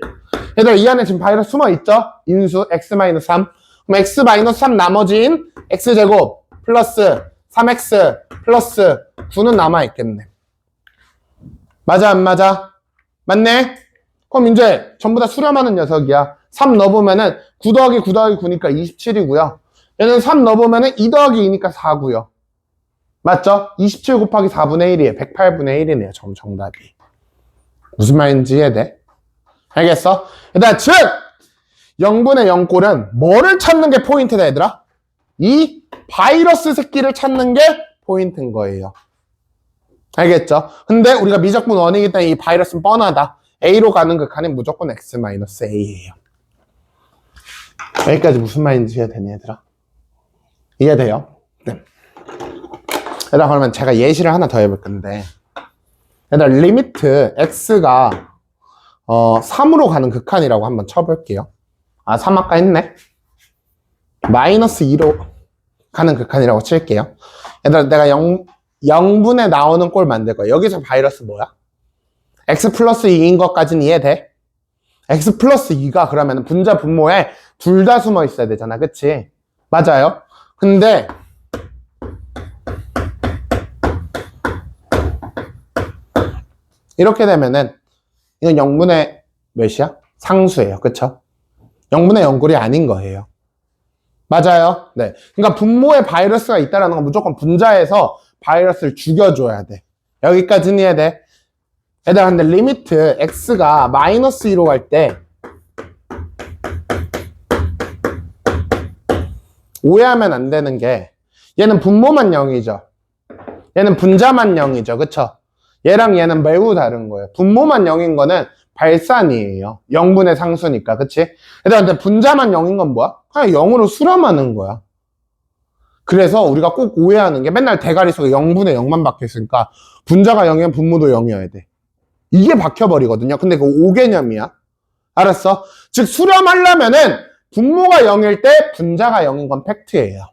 얘들아, 이 안에 지금 바이러스 숨어있죠? 인수 x-3. 그럼 x-3 나머지인 x제곱 플러스 3x 플러스 9는 남아있겠네. 맞아, 안 맞아? 맞네? 그럼 이제 전부 다 수렴하는 녀석이야. 3 넣어보면은 9 더하기 9 더하기 9니까 27이고요. 얘는 3 넣어보면은 2 더하기 2니까 4고요. 맞죠? 27 곱하기 4분의 1이에요. 108분의 1이네요. 정답이. 무슨 말인지 이해돼? 알겠어? 얘들아, 즉! 0분의 0꼴은 뭐를 찾는 게 포인트다, 얘들아? 이 바이러스 새끼를 찾는 게 포인트인 거예요. 알겠죠? 근데 우리가 미적분 원이기 때문에 이 바이러스는 뻔하다. A로 가는 극한은 무조건 X-A예요. 여기까지 무슨 말인지 이해되니, 얘들아? 이해돼요? 네. 얘들아, 그러면 제가 예시를 하나 더 해볼 건데, 얘들아, 리미트 X가 3으로 가는 극한이라고 한번 쳐볼게요. 아, 3 아까 했네? 마이너스 2로 가는 극한이라고 칠게요. 얘들아, 내가 0분에 나오는 꼴 만들 거야. 여기서 바이러스 뭐야? x 플러스 2인 것까지는 이해돼? x 플러스 2가 그러면 분자 분모에 둘 다 숨어 있어야 되잖아. 그치? 맞아요? 근데 이렇게 되면은 이건 0분의 몇이야? 상수예요. 그쵸? 0분의 0꼴이 아닌 거예요. 맞아요? 네. 그러니까 분모에 바이러스가 있다는 건 무조건 분자에서 바이러스를 죽여줘야 돼. 여기까지는 이해돼? 얘들아, 근데 리미트 x가 마이너스 2로 갈 때 오해하면 안 되는 게 얘는 분모만 0이죠. 얘는 분자만 0이죠. 그쵸? 얘랑 얘는 매우 다른 거예요. 분모만 0인 거는 발산이에요. 0분의 상수니까. 그치? 얘들아, 근데 분자만 0인 건 뭐야? 그냥 0으로 수렴하는 거야. 그래서 우리가 꼭 오해하는 게 맨날 대가리 속에 0분의 0만 박혀있으니까 분자가 0이면 분모도 0이어야 돼. 이게 박혀버리거든요. 근데 그거 오개념이야. 알았어? 즉 수렴하려면은 분모가 0일 때 분자가 0인 건 팩트예요.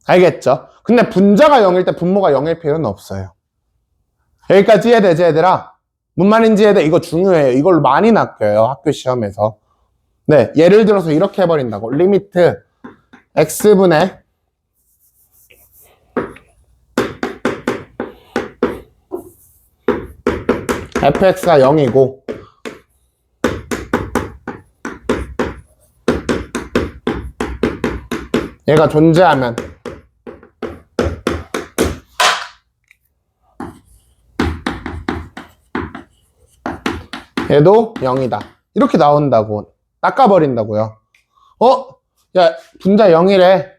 알겠죠? 근데 분자가 0일 때 분모가 0일 필요는 없어요. 여기까지 이해되지, 얘들아? 뭔 말인지 이해돼? 이거 중요해요. 이걸로 많이 낚여요, 학교 시험에서. 네, 예를 들어서 이렇게 해버린다고. 리미트 x분의 fx가 0이고 얘가 존재하면 얘도 0이다. 이렇게 나온다고. 낚아버린다고요. 야, 분자 0이래.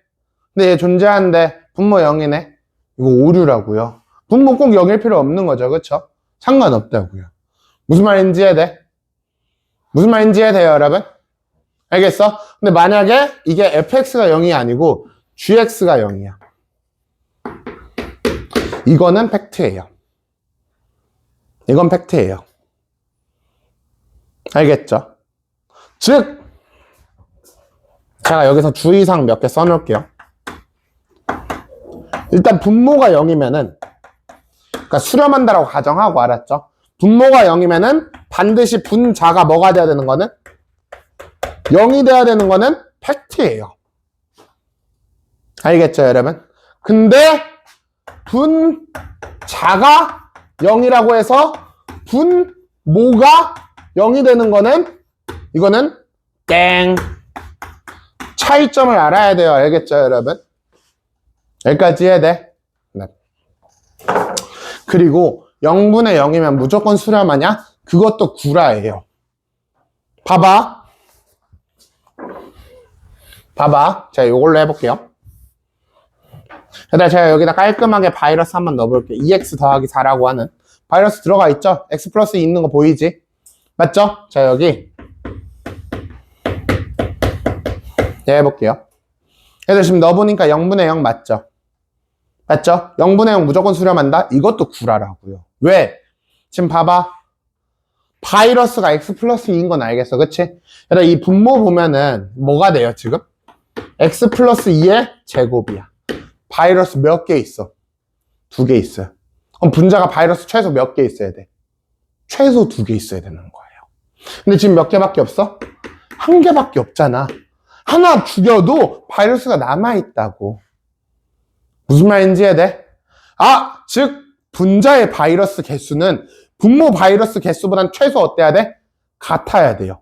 근데 얘 존재하는데 분모 0이네. 이거 오류라고요. 분모 꼭 0일 필요 없는 거죠. 그쵸? 상관없다고요. 무슨 말인지 이해돼? 무슨 말인지 이해돼요, 여러분? 알겠어? 근데 만약에 이게 fx가 0이 아니고 gx가 0이야. 이거는 팩트예요. 이건 팩트예요. 알겠죠? 즉, 제가 여기서 주의사항 몇 개 써놓을게요. 일단 분모가 0이면은, 그러니까 수렴한다라고 가정하고, 알았죠? 분모가 0이면은 반드시 분자가 뭐가 돼야 되는 거는? 0이 돼야 되는 거는 팩트예요. 알겠죠, 여러분? 근데 분자가 0이라고 해서 분모가 0이 되는 거는 이거는 땡. 차이점을 알아야 돼요. 알겠죠, 여러분? 여기까지 해야 돼. 네. 그리고 0분의 0이면 무조건 수렴하냐? 그것도 구라예요. 봐봐. 제가 이걸로 해볼게요. 얘들아, 제가 여기다 깔끔하게 바이러스 한번 넣어볼게요. 2x 더하기 4라고 하는 바이러스 들어가 있죠? x 플러스 2 있는 거 보이지? 맞죠? 자, 여기 네, 해볼게요. 얘들 지금 넣어보니까 0분의 0 맞죠? 맞죠? 0분의 0 무조건 수렴한다? 이것도 구라라고요. 왜? 지금 봐봐. 바이러스가 x 플러스 2인 건 알겠어. 그치? 얘들아, 이 분모 보면은 뭐가 돼요, 지금? x 플러스 2의 제곱이야. 바이러스 몇 개 있어? 2개 있어요. 그럼 분자가 바이러스 최소 몇 개 있어야 돼? 최소 2개 있어야 되는 거예요. 근데 지금 몇 개밖에 없어? 1개밖에 없잖아. 하나 죽여도 바이러스가 남아있다고. 무슨 말인지 이해돼? 아, 즉 분자의 바이러스 개수는 분모 바이러스 개수보단 최소 어때야 돼? 같아야 돼요.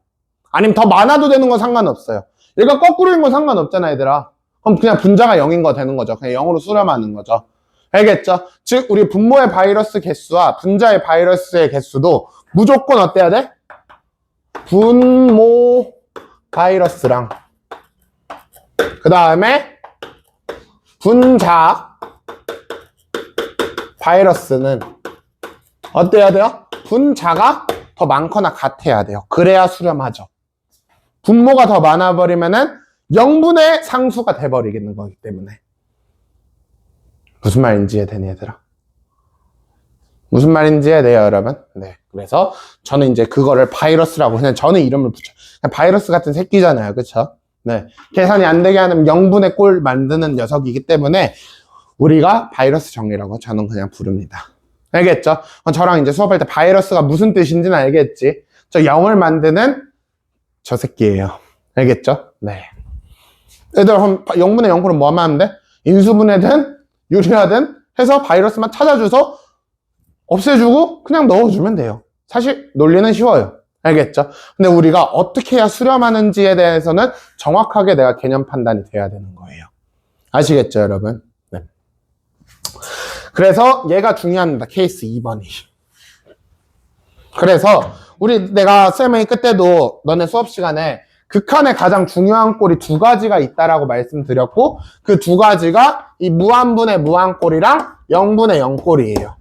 아니면 더 많아도 되는 건 상관없어요. 얘가 거꾸로인 건 상관없잖아, 얘들아. 그럼 그냥 분자가 0인 거 되는 거죠. 그냥 0으로 수렴하는 거죠. 알겠죠? 즉 우리 분모의 바이러스 개수와 분자의 바이러스의 개수도 무조건 어때야 돼? 분모 바이러스랑 그 다음에 분자 바이러스는 어때야 돼요? 분자가 더 많거나 같아야 돼요. 그래야 수렴하죠. 분모가 더 많아버리면은 0분의 상수가 돼버리겠는 거기 때문에. 무슨 말인지 이해되니, 얘들아? 무슨 말인지 이해돼요, 여러분? 네. 그래서 저는 이제 그거를 바이러스라고 그냥 저는 이름을 붙여. 그냥 바이러스 같은 새끼잖아요. 그쵸? 네. 계산이 안 되게 하는 0분의 꼴 만드는 녀석이기 때문에 우리가 바이러스 정리라고 저는 그냥 부릅니다. 알겠죠? 저랑 이제 수업할 때 바이러스가 무슨 뜻인지는 알겠지? 저 0을 만드는 저 새끼예요. 알겠죠? 네. 얘들 0분의 0꼴은 뭐 하면 돼? 인수분해든 유리하든 해서 바이러스만 찾아줘서 없애주고 그냥 넣어주면 돼요. 사실 논리는 쉬워요. 알겠죠? 근데 우리가 어떻게 해야 수렴하는지에 대해서는 정확하게 내가 개념 판단이 돼야 되는 거예요. 아시겠죠, 여러분? 네. 그래서 얘가 중요합니다. 케이스 2번이. 그래서 내가 쌤의 그때도 너네 수업 시간에 극한에 가장 중요한 꼴이 2가지가 있다라고 말씀드렸고 그 2가지가 이 무한분의 무한꼴이랑 0분의 0꼴이에요.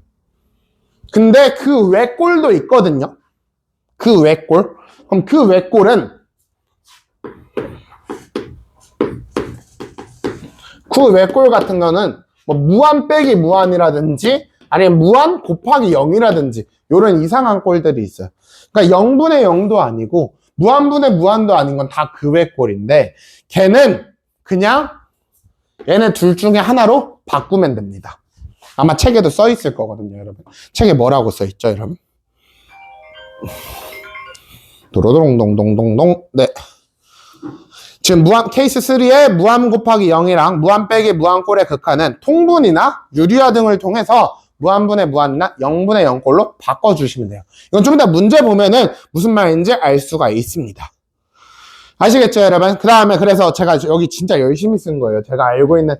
근데 그 외꼴도 있거든요. 그 외꼴. 그럼 그 외꼴은 그 외꼴 같은 거는 뭐 무한 빼기 무한이라든지 아니면 무한 곱하기 0이라든지 이런 이상한 꼴들이 있어요. 그러니까 0분의 0도 아니고 무한분의 무한도 아닌 건 다 그 외꼴인데 걔는 그냥 얘네 둘 중에 하나로 바꾸면 됩니다. 아마 책에도 써 있을 거거든요, 여러분. 책에 뭐라고 써 있죠, 여러분? 도로동동동동동. 네. 지금 케이스 3의 무한 곱하기 0이랑 무한 빼기 무한꼴의 극한은 통분이나 유리화 등을 통해서 무한분의 무한이나 0분의 0꼴로 바꿔주시면 돼요. 이건 좀 이따 문제 보면은 무슨 말인지 알 수가 있습니다. 아시겠죠, 여러분? 그 다음에 그래서 제가 여기 진짜 열심히 쓴 거예요. 제가 알고 있는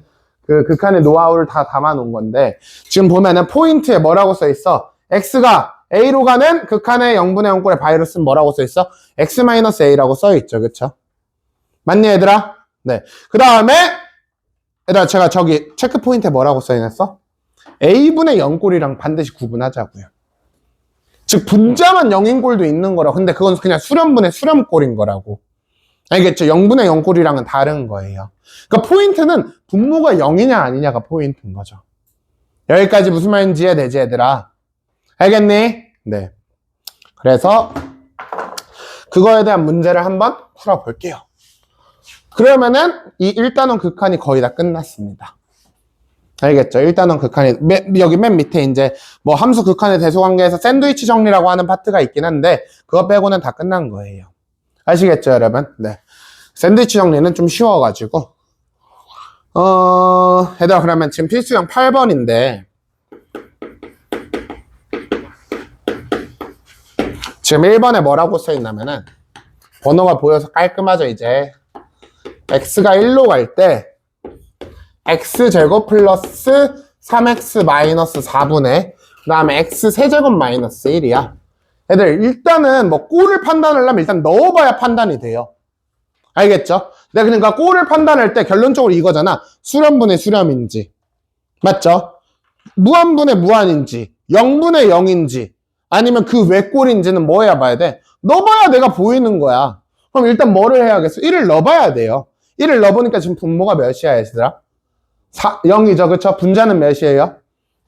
그 극한의 노하우를 다 담아 놓은 건데 지금 보면은 포인트에 뭐라고 써 있어? x가 a로 가는 극한의 0분의 0꼴의 바이러스는 뭐라고 써 있어? x-a라고 써 있죠. 그쵸? 맞니, 얘들아? 네. 그 다음에 얘들아 제가 저기 체크 포인트에 뭐라고 써 있었어? a분의 0꼴이랑 반드시 구분하자고요. 즉 분자만 0인 꼴도 있는 거라. 근데 그건 그냥 수렴분의 수렴꼴인 거라고. 알겠죠? 0분의 0꼴이랑은 다른 거예요. 그러니까 포인트는 분모가 0이냐 아니냐가 포인트인 거죠. 여기까지 무슨 말인지 이해되지, 얘들아? 알겠니? 네. 그래서 그거에 대한 문제를 한번 풀어볼게요. 그러면은 이 1단원 극한이 거의 다 끝났습니다. 알겠죠? 1단원 극한이 여기 맨 밑에 이제 뭐 함수 극한의 대소관계에서 샌드위치 정리라고 하는 파트가 있긴 한데 그거 빼고는 다 끝난 거예요. 아시겠죠, 여러분? 네. 샌드위치 정리는 좀 쉬워가지고 얘들아 그러면 지금 필수형 8번인데 지금 1번에 뭐라고 써있냐면은 번호가 보여서 깔끔하죠. 이제 x가 1로 갈 때 x제곱 플러스 3x 마이너스 4분의 그 다음에 x 세제곱 마이너스 1이야. 애들 일단은 뭐 꼴을 판단을 하려면 일단 넣어봐야 판단이 돼요. 알겠죠? 내가 그러니까 꼴을 판단할 때 결론적으로 이거잖아. 수렴분의 수렴인지 맞죠? 무한분의 무한인지 0분의 0인지 아니면 그 외꼴인지는 뭐 해야 봐야 돼? 넣어봐야 내가 보이는 거야. 그럼 일단 뭐를 해야겠어? 1을 넣어봐야 돼요. 1을 넣어보니까 지금 분모가 몇이야, 얘들아? 0이죠, 그쵸? 분자는 몇이에요?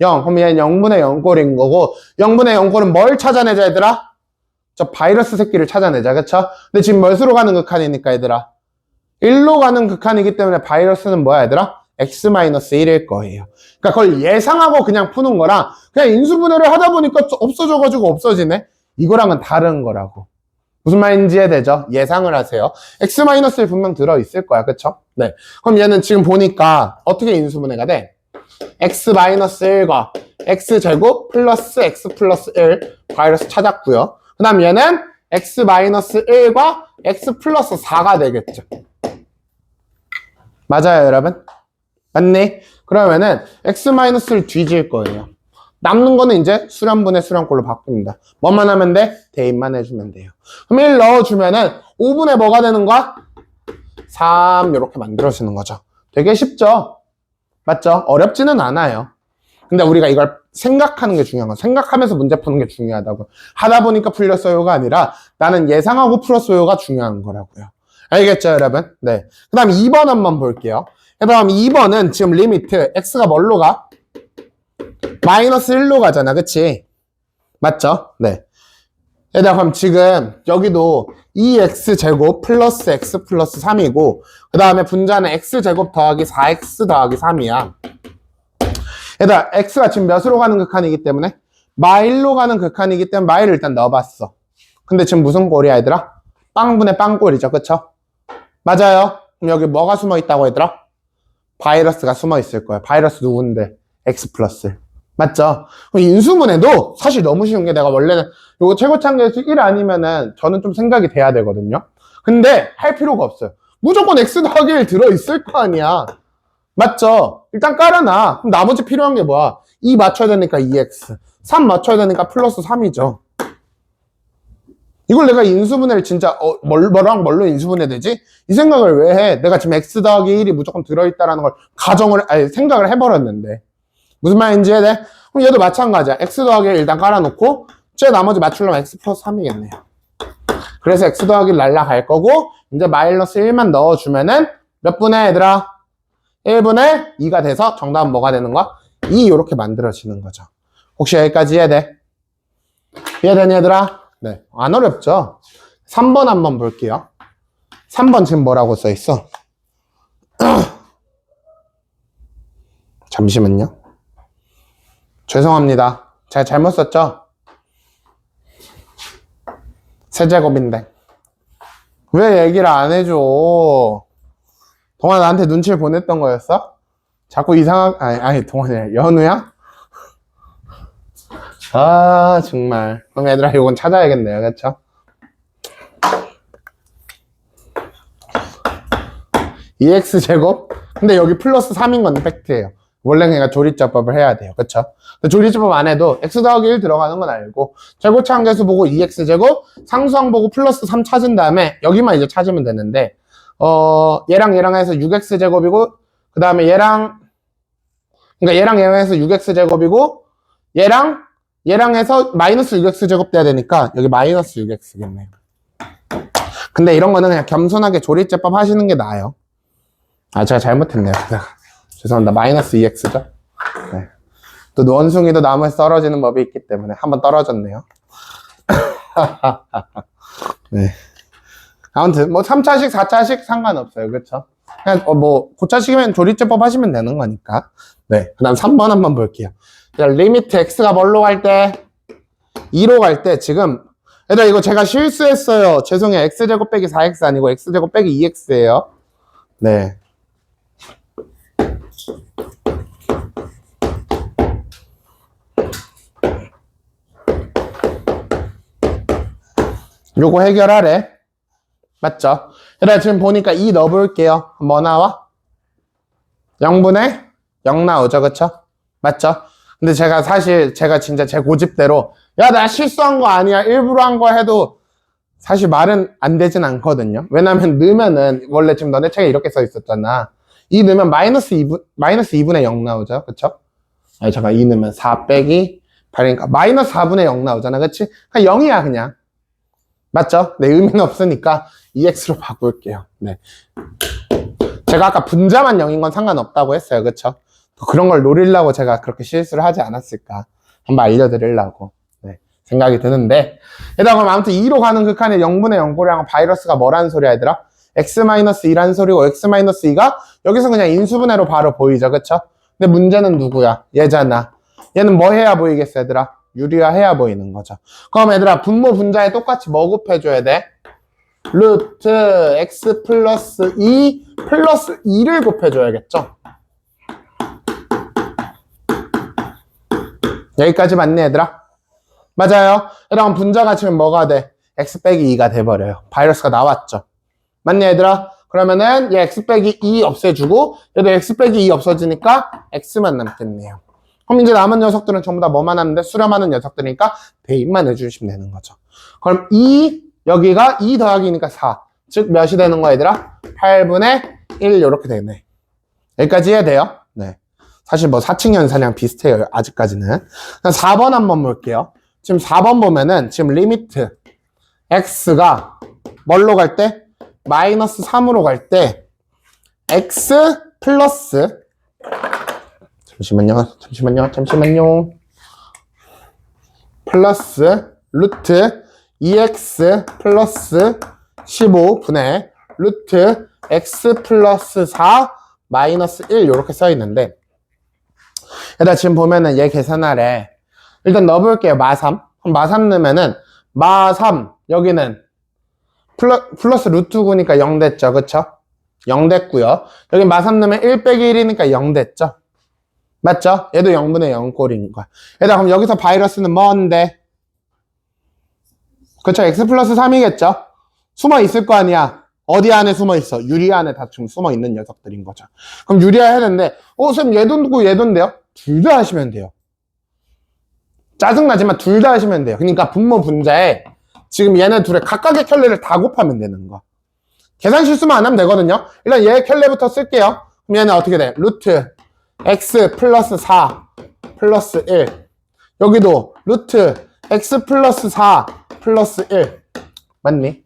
0. 그럼 얘는 0분의 0꼴인 거고, 0분의 0꼴은 뭘 찾아내자, 얘들아? 저 바이러스 새끼를 찾아내자, 그쵸? 근데 지금 몇으로 가는 극한이니까, 얘들아? 1로 가는 극한이기 때문에 바이러스는 뭐야, 얘들아? x-1일 거예요. 그러니까 그걸 예상하고 그냥 푸는 거랑 그냥 인수분해를 하다 보니까 없어져가지고 없어지네? 이거랑은 다른 거라고. 무슨 말인지 이해되죠? 예상을 하세요. x-1 분명 들어있을 거야, 그쵸? 네. 그럼 얘는 지금 보니까 어떻게 인수분해가 돼? x-1과 x제곱 플러스 x 플러스 1 바이러스 찾았고요. 그 다음 얘는 x-1과 x 플러스 4가 되겠죠. 맞아요, 여러분? 맞네? 그러면은 x-를 뒤질 거예요. 남는 거는 이제 수렴분의 수렴꼴로 바꿉니다. 뭐만 하면 돼? 대입만 해주면 돼요. 그럼 1 넣어주면은 5분의 뭐가 되는 거야? 3 이렇게 만들어지는 거죠. 되게 쉽죠? 맞죠? 어렵지는 않아요. 근데 우리가 이걸 생각하는 게 중요한 거. 생각하면서 문제 푸는 게 중요하다고. 하다 보니까 풀렸어요가 아니라 나는 예상하고 풀었어요가 중요한 거라고요. 알겠죠, 여러분? 네. 그 다음 2번 한번 볼게요. 그 다음 2번은 지금 리미트 x가 뭘로 가? 마이너스 1로 가잖아, 그치? 맞죠? 네. 얘들아, 그럼 지금 여기도 2x제곱 플러스 x 플러스 3이고 그 다음에 분자는 x제곱 더하기 4x 더하기 3이야. 얘들아, x가 지금 몇으로 가는 극한이기 때문에? 마일로 가는 극한이기 때문에 마일을 일단 넣어봤어. 근데 지금 무슨 꼴이야, 얘들아? 빵분의 빵꼴이죠, 그쵸? 맞아요. 그럼 여기 뭐가 숨어있다고, 얘들아? 바이러스가 숨어있을 거야. 바이러스 누군데? x 플러스. 맞죠? 그럼 인수분해도 사실 너무 쉬운 게 내가 원래는 이거 최고차항계수 1 아니면은 저는 좀 생각이 돼야 되거든요. 근데 할 필요가 없어요. 무조건 x 더하기 1 들어있을 거 아니야. 맞죠? 일단 깔아놔. 그럼 나머지 필요한 게 뭐야? 2 맞춰야 되니까 2x. 3 맞춰야 되니까 플러스 3이죠. 이걸 내가 인수분해를 진짜 뭐랑 뭘로 인수분해 되지? 이 생각을 왜 해? 내가 지금 x 더하기 1이 무조건 들어있다라는 걸 생각을 해버렸는데. 무슨 말인지 이해돼? 그럼 얘도 마찬가지야. x 더하기 1 일단 깔아놓고 쟤 나머지 맞추려면 x 플러스 3이겠네요. 그래서 x 더하기 1 날라갈 거고 이제 마이너스 1만 넣어주면은 몇 분의 얘들아? 1분의 2가 돼서 정답은 뭐가 되는 거야? 2 이렇게 만들어지는 거죠. 혹시 여기까지 이해돼? 이해되니 얘들아? 네, 안 어렵죠? 3번 한번 볼게요. 3번 지금 뭐라고 써있어? 잠시만요. 죄송합니다. 제가 잘못 썼죠? 세제곱인데 왜 얘기를 안 해줘? 동아 나한테 눈치를 보냈던 거였어? 자꾸 아니 동아야 연우야? 아 정말. 그럼 얘들아 이건 찾아야겠네요, 그쵸? 2x제곱? 근데 여기 플러스 3인 건 팩트예요. 원래 그냥 조리자법을 해야 돼요, 그쵸? 조리자법 안 해도 x 더하기 1 들어가는 건 알고 최고차항계수 보고 2x제곱 상수항 보고 플러스 3 찾은 다음에 여기만 이제 찾으면 되는데 얘랑 해서 6x제곱이고 그 다음에 얘랑 해서 6x제곱이고 얘랑 해서 마이너스 6x제곱 돼야 되니까 여기 마이너스 6x겠네요. 근데 이런 거는 그냥 겸손하게 조리제법 하시는 게 나아요. 아 제가 잘못했네요. 죄송합니다. 마이너스 2x죠. 네. 또 원숭이도 나무에서 떨어지는 법이 있기 때문에 한번 떨어졌네요. 네. 아무튼 뭐 3차식 4차식 상관없어요, 그쵸? 그냥 뭐 고차식이면 조리제법 하시면 되는 거니까. 네. 그 다음 3번 한번 볼게요. 리미트 x가 뭘로 갈 때? 2로 갈 때 지금 얘들아 이거 제가 실수했어요. 죄송해요. x제곱 빼기 4x 아니고 x제곱 빼기 2x예요. 네. 요거 해결하래. 맞죠? 얘들아 지금 보니까 2 넣어볼게요. 뭐 나와? 0분의 0 나오죠, 그쵸? 맞죠? 근데 제가 진짜 제 고집대로 야 나 실수한 거 아니야 일부러 한 거 해도 사실 말은 안 되진 않거든요. 왜냐면 넣으면은 원래 지금 너네 책에 이렇게 써 있었잖아. 2 넣으면 마이너스 2분의 0 나오죠, 그쵸? 아니 잠깐 2 넣으면 4 빼기 8이니까 마이너스 4분의 0 나오잖아, 그치? 그냥 0이야 그냥. 맞죠? 네, 의미는 없으니까 2x로 바꿀게요. 네. 제가 아까 분자만 0인 건 상관없다고 했어요. 그쵸? 그런 걸 노리려고 제가 그렇게 실수를 하지 않았을까. 한번 알려드리려고 생각이 드는데. 얘들아, 그럼 아무튼 2로 가는 극한의 0분의 0고리랑 바이러스가 뭐라는 소리야, 얘들아? x-2라는 소리고, x-2가 여기서 그냥 인수분해로 바로 보이죠. 그쵸? 근데 문제는 누구야? 얘잖아. 얘는 뭐 해야 보이겠어, 얘들아? 유리화해야 보이는 거죠. 그럼 얘들아, 분모 분자에 똑같이 뭐 곱해줘야 돼? 루트 x 플러스 2 플러스 2를 곱해줘야겠죠? 여기까지 맞네, 얘들아? 맞아요. 그럼 분자가 지금 뭐가 돼? x 빼기 2가 돼버려요. 바이러스가 나왔죠. 맞네, 얘들아? 그러면은 얘 x 빼기 2 없애주고 얘도 x 빼기 2 없어지니까 x만 남겠네요. 그럼 이제 남은 녀석들은 전부 다 뭐만 하는데 수렴하는 녀석들이니까 대입만 해주시면 되는 거죠. 그럼 2 여기가 2 더하기니까 4. 즉 몇이 되는 거야, 얘들아? 8분의 1 이렇게 되네. 여기까지 해야 돼요. 네. 사실 뭐 사칙연산이랑 비슷해요. 아직까지는. 4번 한번 볼게요. 지금 4번 보면은 지금 리미트 x가 뭘로 갈 때? 마이너스 3으로 갈 때 x 플러스 잠시만요. 플러스 루트 2x 플러스 15분의 루트 x 플러스 4 마이너스 1 이렇게 써 있는데, 일단 지금 보면은 얘 계산하래. 일단 넣어볼게요. 마3. 그럼 마3 넣으면은 마3 여기는 플러스 루트 9니까 0 됐죠. 그쵸? 0 됐고요. 여기 마3 넣으면 1 빼기 1이니까 0 됐죠. 맞죠? 얘도 0분의 0 꼴인 거야. 얘들아, 그럼 여기서 바이러스는 뭔데? 그쵸? x 플러스 3이겠죠? 숨어 있을 거 아니야. 어디 안에 숨어 있어? 유리 안에 다 지금 숨어 있는 녀석들인 거죠. 그럼 유리화 해야 되는데, 쌤 얘도 누구 얘도인데요? 둘 다 하시면 돼요. 짜증나지만 둘 다 하시면 돼요. 그러니까 분모 분자에 지금 얘네 둘의 각각의 켤레를 다 곱하면 되는 거. 계산 실수만 안 하면 되거든요. 일단 얘 켤레부터 쓸게요. 그럼 얘는 어떻게 돼? 루트 x 플러스 4 플러스 1. 여기도 루트 x 플러스 4 플러스 1. 맞니?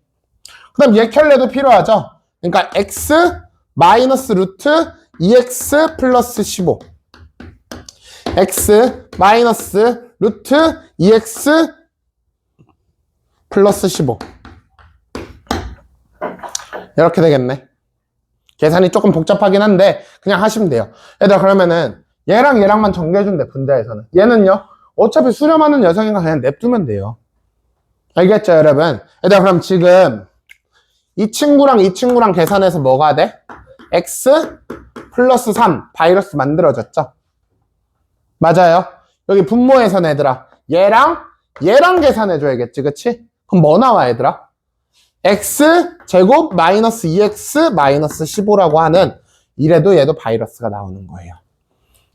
그 다음 얘 켤레도 필요하죠. 그러니까 x 마이너스 루트 2x 플러스 15. x 마이너스 루트 2x 플러스 15. 이렇게 되겠네. 계산이 조금 복잡하긴 한데 그냥 하시면 돼요. 얘들아, 그러면은 얘랑 얘랑만 정리해주면 돼. 분자에서는. 얘는요 어차피 수렴하는 녀석인가 그냥 냅두면 돼요. 알겠죠, 여러분? 얘들아, 그럼 지금 이 친구랑 계산해서 뭐가 돼? x 플러스 3 바이러스 만들어졌죠? 맞아요. 여기 분모에서 얘들아 얘랑 계산해줘야겠지. 그치? 그럼 뭐 나와, 얘들아? x 제곱 마이너스 2x 마이너스 15라고 하는, 이래도 얘도 바이러스가 나오는 거예요.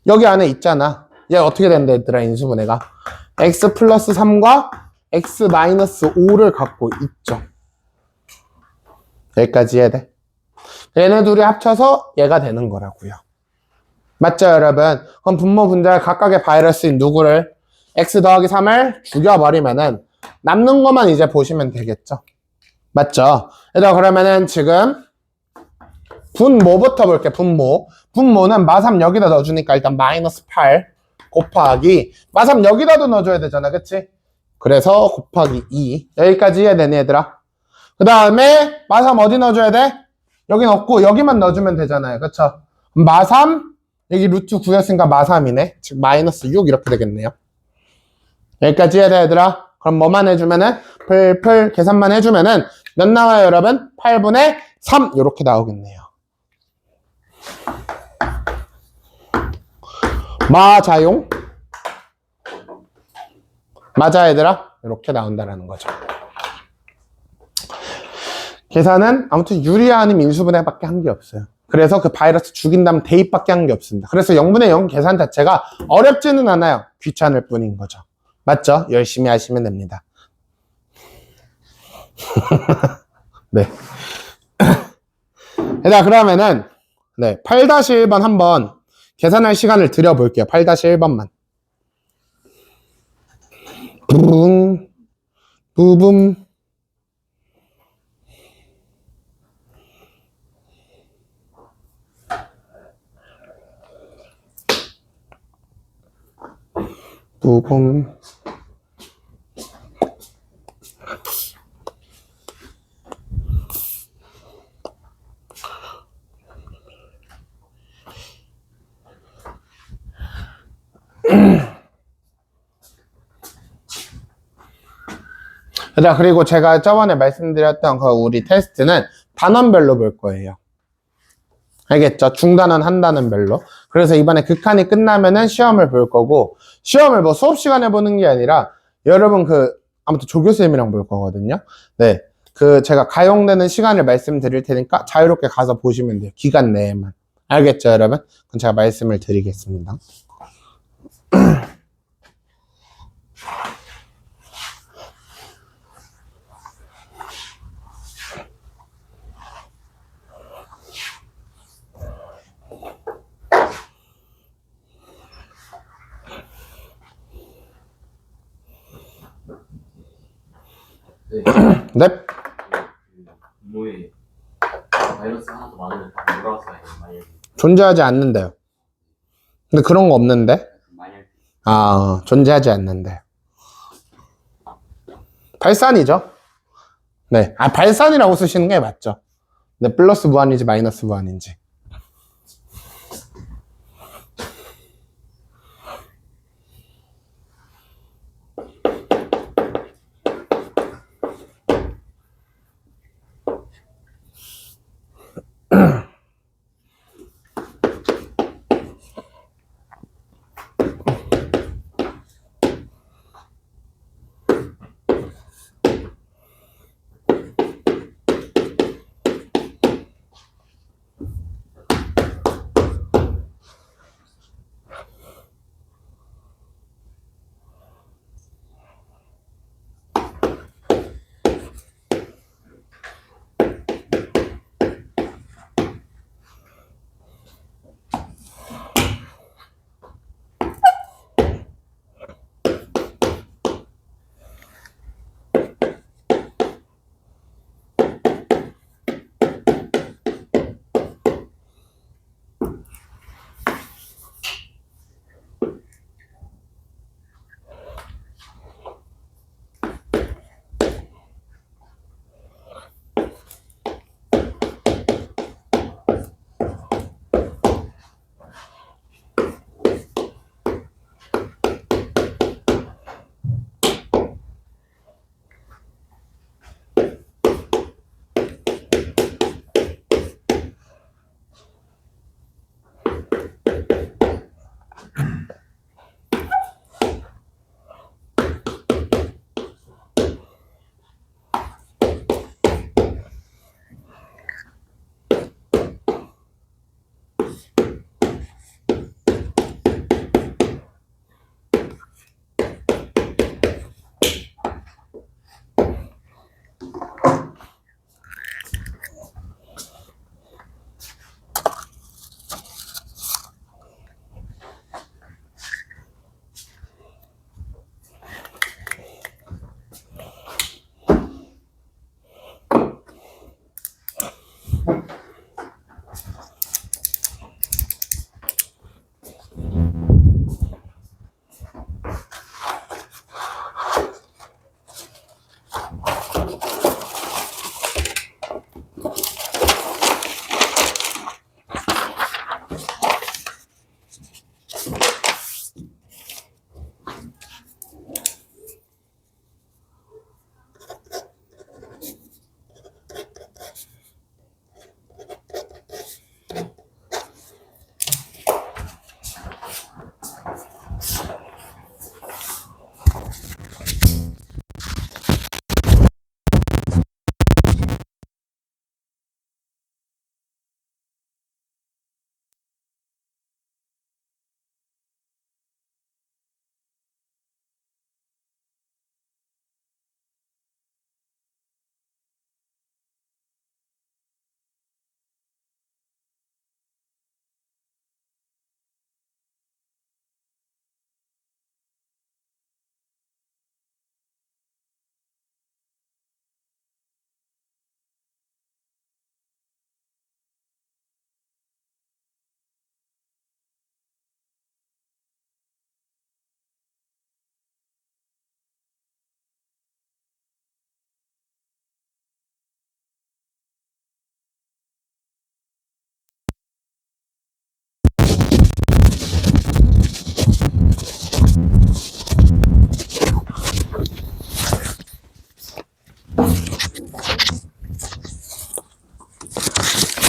여기 안에 있잖아. 얘 어떻게 된다, 얘들아? 인수분해가 x 플러스 3과 x 마이너스 5를 갖고 있죠. 여기까지 해야 돼. 얘네 둘이 합쳐서 얘가 되는 거라고요. 맞죠, 여러분? 그럼 분모 분자의 각각의 바이러스인 누구를 x 더하기 3을 죽여버리면은 남는 것만 이제 보시면 되겠죠. 맞죠? 얘들아, 그러면은 지금 분모부터 볼게. 분모는 마3 여기다 넣어주니까 일단 마이너스 8 곱하기 마3 여기다도 넣어줘야 되잖아. 그치? 그래서 곱하기 2 여기까지 해야 되네, 얘들아. 그 다음에 마3 어디 넣어줘야 돼? 여기 넣고 여기만 넣어주면 되잖아요. 그쵸? 마3 여기 루트 9였으니까 마3이네. 즉 마이너스 6 이렇게 되겠네요. 여기까지 해야 돼, 얘들아. 그럼 뭐만 해주면은 풀 계산만 해주면은 몇 나와요, 여러분? 8분의 3 이렇게 나오겠네요. 맞아용? 맞아, 얘들아? 이렇게 나온다라는 거죠. 계산은 아무튼 유리화 아닌 인수분해밖에 한 게 없어요. 그래서 그 바이러스 죽인 다음 대입밖에 한 게 없습니다. 그래서 0분의 0 계산 자체가 어렵지는 않아요. 귀찮을 뿐인 거죠. 맞죠? 열심히 하시면 됩니다. 네. 자, 그러면은 8-1번 한번 계산할 시간을 드려볼게요. 8-1번만. 부붐. 90. 자, 그리고 제가 저번에 말씀드렸던 그 우리 테스트는 단원별로 볼 거예요. 알겠죠? 중단원 한 단원별로. 그래서 이번에 극한이 끝나면은 시험을 볼 거고, 시험을 뭐 수업 시간에 보는 게 아니라, 여러분 아무튼 조교쌤이랑 볼 거거든요. 네. 제가 가용되는 시간을 말씀드릴 테니까 자유롭게 가서 보시면 돼요. 기간 내에만. 알겠죠, 여러분? 그럼 제가 말씀을 드리겠습니다.
네.
네.
뭐에 바이러스 하나도 많으면 다 몰아서 많이
존재하지 않는데요. 근데 그런 거 없는데?
많이
존재하지 않는데. 발산이죠? 네. 발산이라고 쓰시는 게 맞죠. 근데 플러스 무한인지 마이너스 무한인지.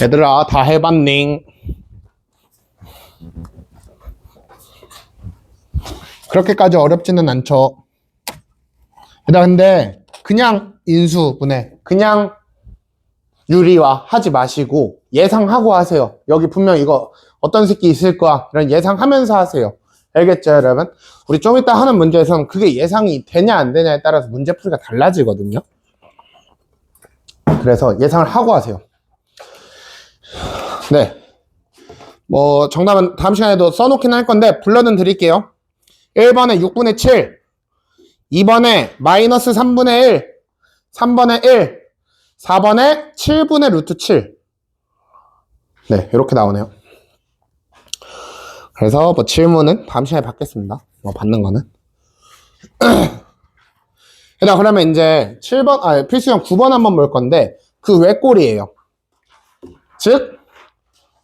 얘들아, 다 해봤닝? 그렇게까지 어렵지는 않죠. 얘들아, 근데 그냥 인수분해, 그냥 유리화 하지 마시고 예상하고 하세요. 여기 분명 이거 어떤 새끼 있을 거야, 이런 예상하면서 하세요. 알겠죠, 여러분? 우리 좀 이따 하는 문제에서는 그게 예상이 되냐 안 되냐에 따라서 문제풀이가 달라지거든요. 그래서 예상을 하고 하세요. 네. 뭐 정답은 다음 시간에도 써놓긴 할 건데 불러는 드릴게요. 1번에 6분의 7, 2번에 마이너스 3분의 1, 3번에 1, 4번에 7분의 루트 7. 네, 이렇게 나오네요. 그래서 뭐 질문은 다음 시간에 받겠습니다. 뭐 받는 거는. 그러면 이제 7번, 필수형 9번 한번 볼 건데 그 외 꼴이에요. 즉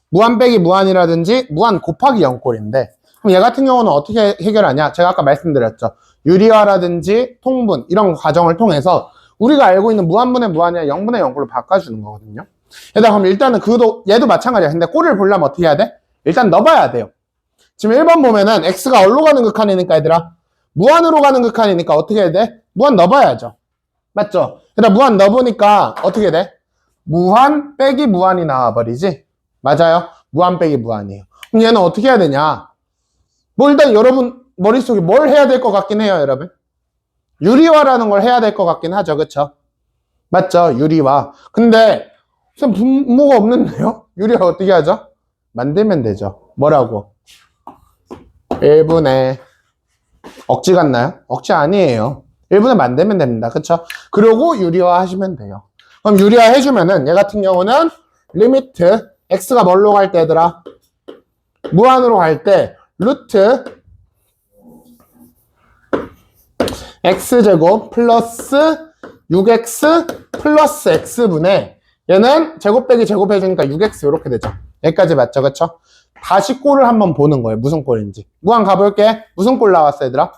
무한 빼기 무한이라든지 무한 곱하기 0꼴인데 그럼 얘 같은 경우는 어떻게 해결하냐? 제가 아까 말씀드렸죠. 유리화라든지 통분 이런 과정을 통해서 우리가 알고 있는 무한분의 무한이야 0분의 0꼴로 바꿔주는 거거든요. 그럼 일단은 얘도 마찬가지야. 근데 꼴을 보려면 어떻게 해야 돼? 일단 넣어봐야 돼요. 지금 1번 보면은 x가 어디로 가는 극한이니까 얘들아 무한으로 가는 극한이니까 어떻게 해야 돼? 무한 넣어봐야죠. 맞죠? 무한 넣어보니까 어떻게 돼? 무한 빼기 무한이 나와버리지? 맞아요. 무한 빼기 무한이에요. 그럼 얘는 어떻게 해야 되냐? 뭐 일단 여러분 머릿속에 뭘 해야 될 것 같긴 해요, 여러분. 유리화라는 걸 해야 될 것 같긴 하죠. 그쵸? 맞죠? 유리화. 근데 선 분모가 없는데요? 유리화 어떻게 하죠? 만들면 되죠. 뭐라고? 1분의 억지 같나요? 억지 아니에요. 1분의 만들면 됩니다. 그쵸? 그리고 유리화 하시면 돼요. 그럼 유리화 해주면은 얘 같은 경우는 리미트 x가 뭘로 갈 때 얘들아? 무한으로 갈 때 루트 x제곱 플러스 6x 플러스 x분의 얘는 제곱 빼기 제곱 해주니까 6x 이렇게 되죠. 여기까지 맞죠? 그쵸? 다시 꼴을 한번 보는 거예요. 무슨 꼴인지. 무한 가볼게. 무슨 꼴 나왔어 얘들아?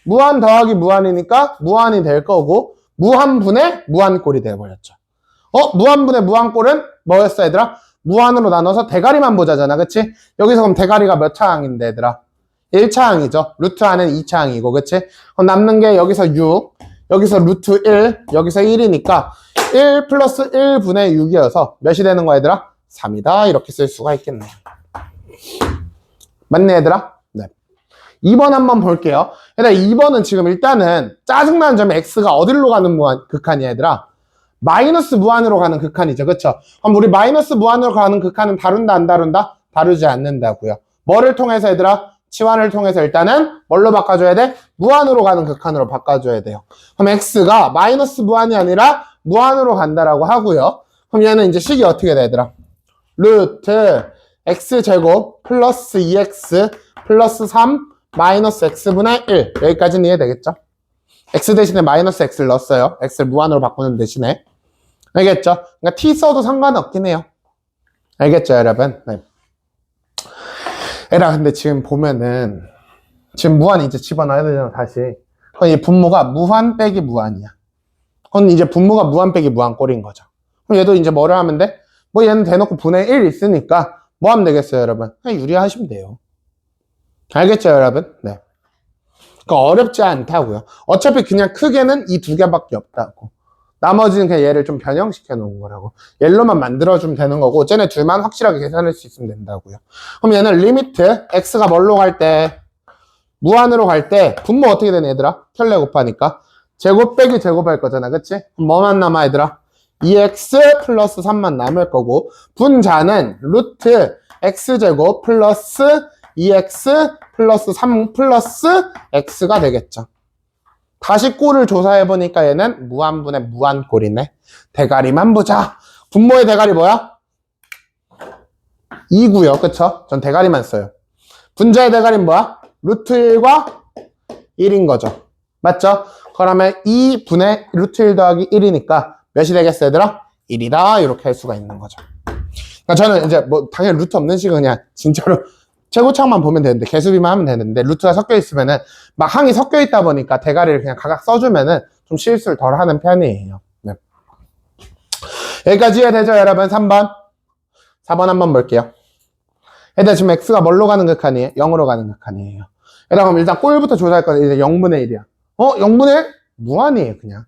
무한 더하기 무한이니까 무한이 될 거고 무한분의 무한꼴이 되어버렸죠. 무한분의 무한꼴은 뭐였어 얘들아? 무한으로 나눠서 대가리만 보자잖아. 그치? 여기서 그럼 대가리가 몇 차항인데 얘들아? 1차항이죠. 루트 안에는 2차항이고 그치? 그럼 남는 게 여기서 6, 여기서 루트 1, 여기서 1이니까 1 플러스 1분의 6이어서 몇이 되는 거야 얘들아? 3이다. 이렇게 쓸 수가 있겠네요. 맞네 얘들아? 네. 2번 한번 볼게요. 얘들아 2번은 지금 일단은 짜증나는 점이 x가 어디로 가는 극한이야 얘들아? 마이너스 무한으로 가는 극한이죠. 그쵸? 그럼 우리 마이너스 무한으로 가는 극한은 다룬다 안 다룬다? 다루지 않는다고요. 뭐를 통해서 얘들아? 치환을 통해서 일단은 뭘로 바꿔줘야 돼? 무한으로 가는 극한으로 바꿔줘야 돼요. 그럼 x가 마이너스 무한이 아니라 무한으로 간다라고 하고요. 그럼 얘는 이제 식이 어떻게 돼 얘들아? 루트 x제곱 플러스 2x 플러스 3 마이너스 x분의 1 여기까지는 이해되겠죠? x 대신에 마이너스 x를 넣었어요. x를 무한으로 바꾸는 대신에. 알겠죠? 그러니까 t 써도 상관없긴 해요. 알겠죠 여러분? 네. 에라 근데 지금 보면은 지금 무한 이제 집어넣어야 되잖아 다시. 그럼 이 분모가 무한 빼기 무한이야. 그럼 이제 분모가 무한 빼기 무한 꼴인 거죠. 그럼 얘도 이제 뭐를 하면 돼? 뭐 얘는 대놓고 분의 1 있으니까 뭐 하면 되겠어요 여러분? 그냥 유리하시면 돼요. 알겠죠 여러분? 네. 그러니까 어렵지 않다고요. 어차피 그냥 크게는 이 두 개밖에 없다고. 나머지는 그냥 얘를 좀 변형시켜 놓은 거라고. 얘로만 만들어주면 되는 거고 쟤네 둘만 확실하게 계산할 수 있으면 된다고요. 그럼 얘는 리미트 x가 뭘로 갈 때? 무한으로 갈 때 분모 어떻게 되는 얘들아? 켤레 곱하니까 제곱 빼기 제곱할 거잖아. 그치? 그럼 뭐만 남아 얘들아? 2x 플러스 3만 남을 거고 분자는 루트 x제곱 플러스 2x 플러스 3 플러스 x가 되겠죠. 다시 꼴을 조사해보니까 얘는 무한분의 무한꼴이네. 대가리만 보자. 분모의 대가리 뭐야? 2고요. 그쵸? 전 대가리만 써요. 분자의 대가리는 뭐야? 루트 1과 1인 거죠. 맞죠? 그러면 2분의 루트 1 더하기 1이니까 몇이 되겠어 얘들아? 1이다. 이렇게 할 수가 있는 거죠. 그러니까 저는 이제 뭐 당연히 루트 없는 식은 그냥 진짜로 최고창만 보면 되는데 개수비만 하면 되는데 루트가 섞여 있으면은 막 항이 섞여 있다 보니까 대가리를 그냥 각각 써주면은 좀 실수를 덜 하는 편이에요. 네. 여기까지 이해되죠 여러분? 3번 4번 한번 볼게요. 얘들아, 지금 x가 뭘로 가는 극한이에요? 0으로 가는 극한이에요. 얘들아, 그럼 일단 꼴부터 조사할 거는 이제 0분의 1이야. 0분의 1? 무한이에요, 그냥.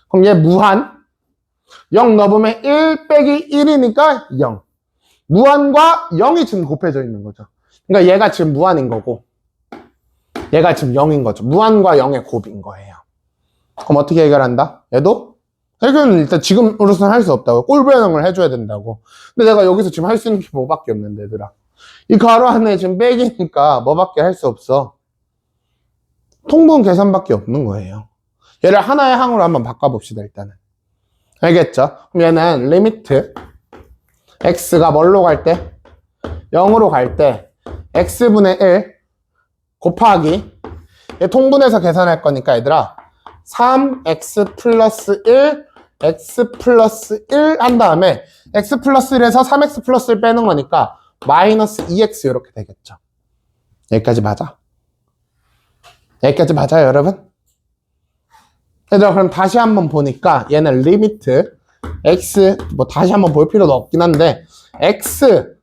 그럼 얘 무한. 0 넣어보면 1 빼기 1이니까 0. 무한과 0이 지금 곱해져 있는 거죠. 그러니까 얘가 지금 무한인 거고, 얘가 지금 0인 거죠. 무한과 0의 곱인 거예요. 그럼 어떻게 해결한다? 얘도? 해결은 일단 지금으로서는 할 수 없다고. 꼴 변형을 해줘야 된다고. 근데 내가 여기서 지금 할 수 있는 게 뭐밖에 없는데, 얘들아. 이 가로 안에 지금 빼기니까 뭐밖에 할 수 없어. 통분 계산밖에 없는 거예요. 얘를 하나의 항으로 한번 바꿔봅시다, 일단은. 알겠죠? 그럼 얘는 리미트 x가 뭘로 갈 때? 0으로 갈 때 x분의 1 곱하기 얘 통분해서 계산할 거니까 얘들아 3x 플러스 1 x 플러스 1 한 다음에 x 플러스 1에서 3x 플러스 1 빼는 거니까 마이너스 2x 이렇게 되겠죠. 여기까지 맞아? 여기까지 맞아요, 여러분? 얘들아, 그럼 다시 한번 보니까 얘는 리미트 x 뭐 다시 한번 볼 필요도 없긴 한데 x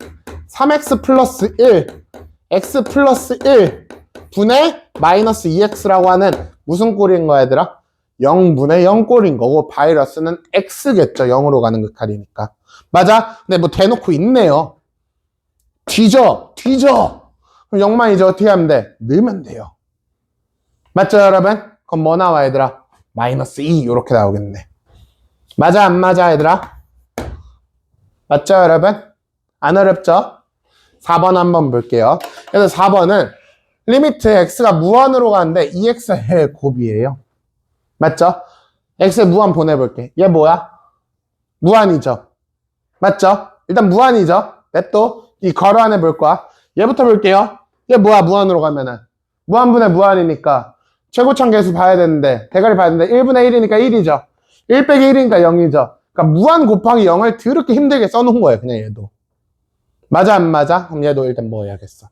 3x 플러스 1 x 플러스 1 분의 마이너스 2x라고 하는 무슨 꼴인 거야, 얘들아? 0분의 0 꼴인 거고 바이러스는 x겠죠. 0으로 가는 극할이니까. 맞아? 근데 뭐 대놓고 있네요. 뒤져. 그럼 0만이죠. 어떻게 하면 돼? 넣으면 돼요. 맞죠, 여러분? 그럼 뭐 나와, 얘들아? 마이너스 2 이렇게 나오겠네. 맞아, 안 맞아, 얘들아? 맞죠, 여러분? 안 어렵죠? 4번 한번 볼게요. 그래서 4번은 리미트 x가 무한으로 가는데 2x의 곱이에요. 맞죠? x의 무한 보내볼게. 얘 뭐야? 무한이죠? 맞죠? 일단 무한이죠? 냅둬. 이 괄호 안에 볼 거야. 얘부터 볼게요. 얘 뭐야, 무한으로 가면은? 무한분의 무한이니까 최고참 계수 봐야 되는데 대가리 봐야 되는데 1분의 1이니까 1이죠. 1 빼기 1이니까 0이죠. 그러니까 무한 곱하기 0을 더럽게 힘들게 써놓은 거예요. 그냥 얘도. 맞아, 안 맞아? 그럼 얘도 일단 뭐 해야겠어?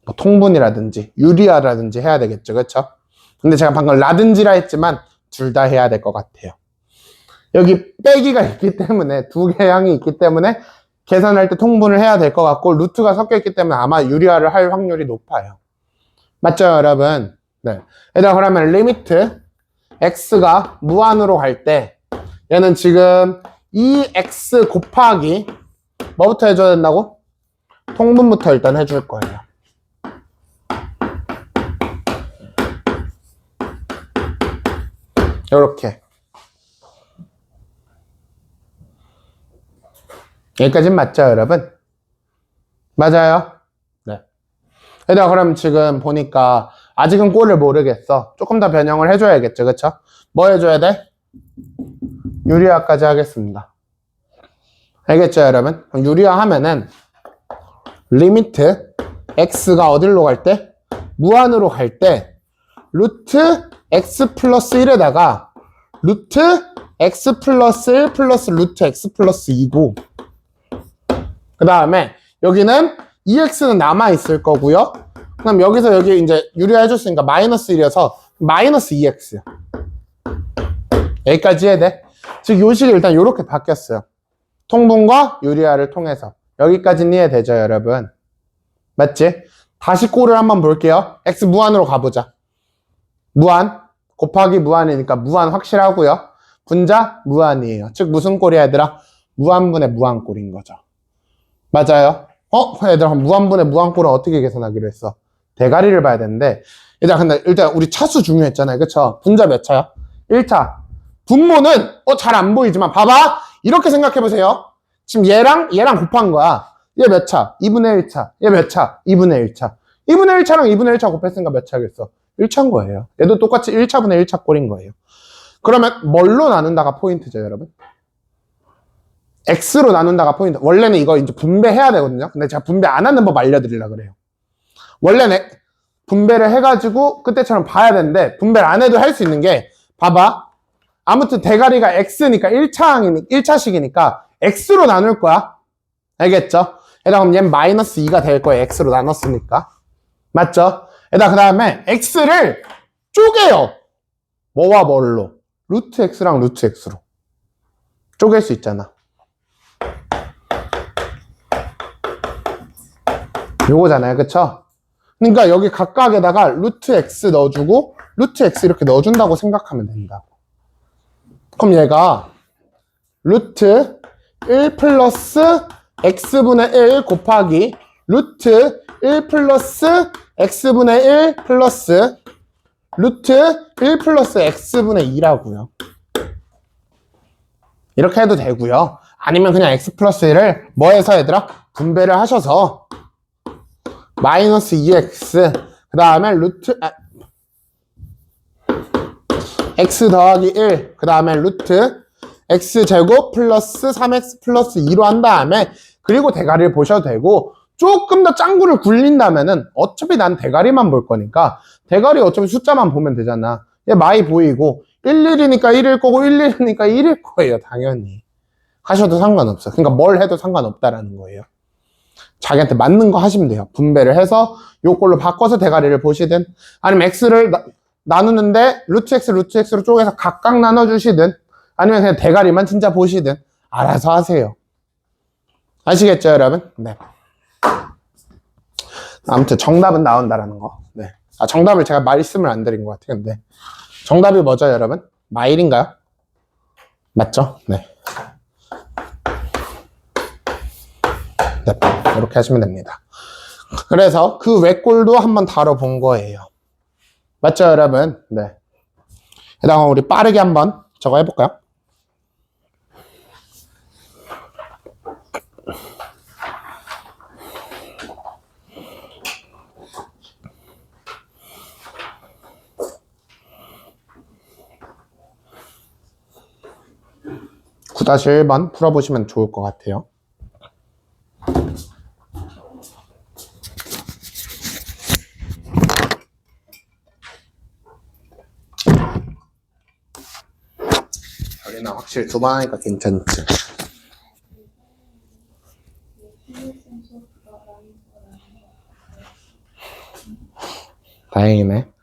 뭐 통분이라든지 유리화라든지 해야 되겠죠. 그렇죠? 근데 제가 방금 라든지라 했지만 둘 다 해야 될 것 같아요. 여기 빼기가 있기 때문에 두 개의 항이 있기 때문에 계산할 때 통분을 해야 될 것 같고 루트가 섞여 있기 때문에 아마 유리화를 할 확률이 높아요. 맞죠, 여러분? 네. 얘들아, 그러면 리미트 x가 무한으로 갈 때 얘는 지금 2x 곱하기 뭐부터 해줘야 된다고? 통분부터 일단 해줄 거예요. 요렇게. 여기까지는 맞죠, 여러분? 맞아요? 네. 얘들아, 그럼 지금 보니까 아직은 꼴을 모르겠어. 조금 더 변형을 해줘야겠죠, 그쵸? 뭐 해줘야 돼? 유리화까지 하겠습니다. 알겠죠, 여러분? 그럼 유리화 하면은 리미트 x가 어디로 갈 때? 무한으로 갈 때 루트 x 플러스 1에다가 루트 x 플러스 1 플러스 루트 x 플러스 2고 그 다음에 여기는 2x는 남아있을 거고요. 그럼 여기서 여기 이제 유리화 해줬으니까 마이너스 1이어서 마이너스 2x 여기까지 해야 돼. 즉 요식이 일단 이렇게 바뀌었어요. 통분과 유리화를 통해서 여기까지는 이해되죠, 여러분? 맞지? 다시 꼴을 한번 볼게요. x 무한으로 가보자. 무한 곱하기 무한이니까 무한 확실하고요. 분자 무한이에요. 즉 무슨 꼴이야, 얘들아? 무한분의 무한꼴인 거죠. 맞아요? 얘들아, 무한분의 무한꼴은 어떻게 계산하기로 했어? 대가리를 봐야 되는데 얘들아, 근데 일단 우리 차수 중요했잖아요. 그쵸? 분자 몇 차야? 1차. 분모는 잘 안 보이지만 봐봐. 이렇게 생각해보세요. 지금 얘랑 곱한 거야. 얘 몇 차? 2분의 1차. 얘 몇 차? 2분의 1차. 2분의 1차랑 2분의 1차 곱했으니까 몇 차겠어? 1차인 거예요. 얘도 똑같이 1차분의 1차 꼴인 거예요. 그러면 뭘로 나눈다가 포인트죠, 여러분? x로 나눈다가 포인트. 원래는 이거 이제 분배해야 되거든요. 근데 제가 분배 안 하는 법 알려드리려고 그래요. 원래는 분배를 해가지고 그때처럼 봐야 되는데 분배를 안 해도 할 수 있는 게 봐봐. 아무튼 대가리가 x니까 1차식이니까 x로 나눌 거야. 알겠죠? 얘들아, 그럼 얘는 마이너스 2가 될 거예요. x로 나눴으니까. 맞죠? 얘들아, 그 다음에 x를 쪼개요. 뭐와 뭘로? 루트 x랑 루트 x로. 쪼갤 수 있잖아. 요거잖아요. 그쵸? 그러니까 여기 각각에다가 루트 x 넣어주고 루트 x 이렇게 넣어준다고 생각하면 된다고. 그럼 얘가 루트 1 플러스 x분의 1 곱하기 루트 1 플러스 x분의 1 플러스 루트 1 플러스 x분의 2라고요. 이렇게 해도 되고요. 아니면 그냥 x 플러스 1을 뭐 해서 얘들아? 분배를 하셔서 마이너스 2x 그 다음에 루트 x 더하기 1 그 다음에 루트 x제곱 플러스 3x 플러스 2로 한 다음에 그리고 대가리를 보셔도 되고 조금 더 짱구를 굴린다면은 어차피 난 대가리만 볼 거니까 대가리 어차피 숫자만 보면 되잖아. 얘 많이 보이고 11이니까 1일 거고 11이니까 1일 거예요. 당연히. 하셔도 상관없어. 그러니까 뭘 해도 상관없다라는 거예요. 자기한테 맞는 거 하시면 돼요. 분배를 해서 요걸로 바꿔서 대가리를 보시든 아니면 x를 나누는데 루트 x로 쪼개서 각각 나눠주시든 아니면 그냥 대가리만 진짜 보시든 알아서 하세요. 아시겠죠, 여러분? 네. 아무튼 정답은 나온다라는 거. 네. 아, 정답을 제가 말씀을 안 드린 것 같아요. 근데 정답이 뭐죠, 여러분? 마일인가요? 맞죠? 네. 네. 이렇게 하시면 됩니다. 그래서 그 외꼴도 한번 다뤄본 거예요. 맞죠, 여러분? 네. 그다음 우리 빠르게 한번 저거 해볼까요? (9 1번) 풀어보시면 좋을 것 같아요. 여기는 확실히 2번 하니까 괜찮지. 다행이네.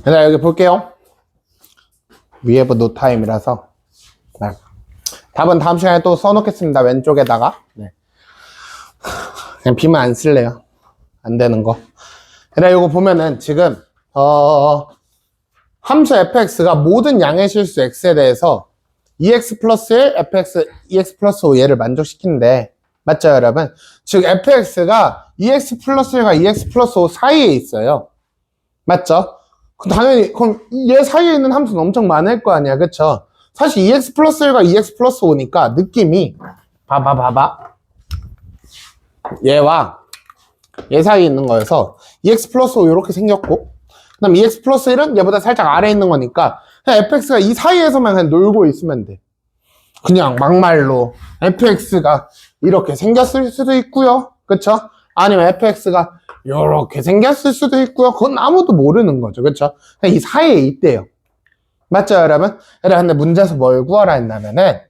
자, 여기 볼게요. We have no time이라서. 네. 답은 다음 시간에 또 써놓겠습니다. 왼쪽에다가. 네. 그냥 비만 안 쓸래요. 안 되는 거. 그래, 이거 보면은 지금, 함수 fx가 모든 양의 실수 x에 대해서 ex 플러스 1, fx, ex 플러스 5 얘를 만족시킨대. 맞죠, 여러분? 즉, fx가 ex 플러스 1과 ex 플러스 5 사이에 있어요. 맞죠? 당연히, 그럼 얘 사이에 있는 함수는 엄청 많을 거 아니야, 그쵸? 사실 ex 플러스 1과 ex 플러스 5니까 느낌이, 봐봐. 얘와 얘 사이에 있는 거여서 ex 플러스 5 이렇게 생겼고, 그 다음 ex 플러스 1은 얘보다 살짝 아래에 있는 거니까 그냥 fx가 이 사이에서만 그냥 놀고 있으면 돼. 그냥 막말로 fx가 이렇게 생겼을 수도 있고요, 그쵸? 아니면 fx가 이렇게 생겼을 수도 있고요. 그건 아무도 모르는 거죠, 그쵸? 그냥 이 사이에 있대요. 맞죠, 여러분? 얘들아, 근데 문제에서 뭘 구하라 했냐면은,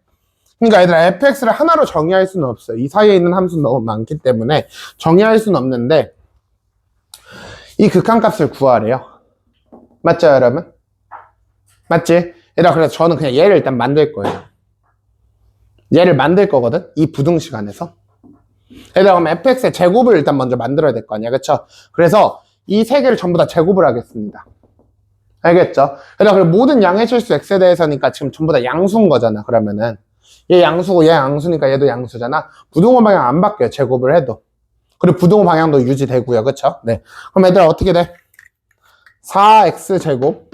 그러니까 얘들아, fx를 하나로 정의할 수는 없어요. 이 사이에 있는 함수는 너무 많기 때문에 정의할 수는 없는데, 이 극한값을 구하래요. 맞죠, 여러분? 맞지? 얘들아, 그래서 저는 그냥 얘를 일단 만들 거예요. 얘를 만들 거거든? 이 부등식 안에서. 얘들아, 그럼 fx의 제곱을 일단 먼저 만들어야 될 거 아니야, 그쵸? 그래서 이 세 개를 전부 다 제곱을 하겠습니다. 알겠죠? 얘들아, 그럼 모든 양의 실수 x에 대해서니까 지금 전부 다 양수인 거잖아, 그러면은. 얘 양수고 얘 양수니까 얘도 양수잖아. 부등호 방향 안 바뀌어요, 제곱을 해도. 그리고 부등호 방향도 유지되고요, 그쵸? 네. 그럼 얘들아, 어떻게 돼? 4x 제곱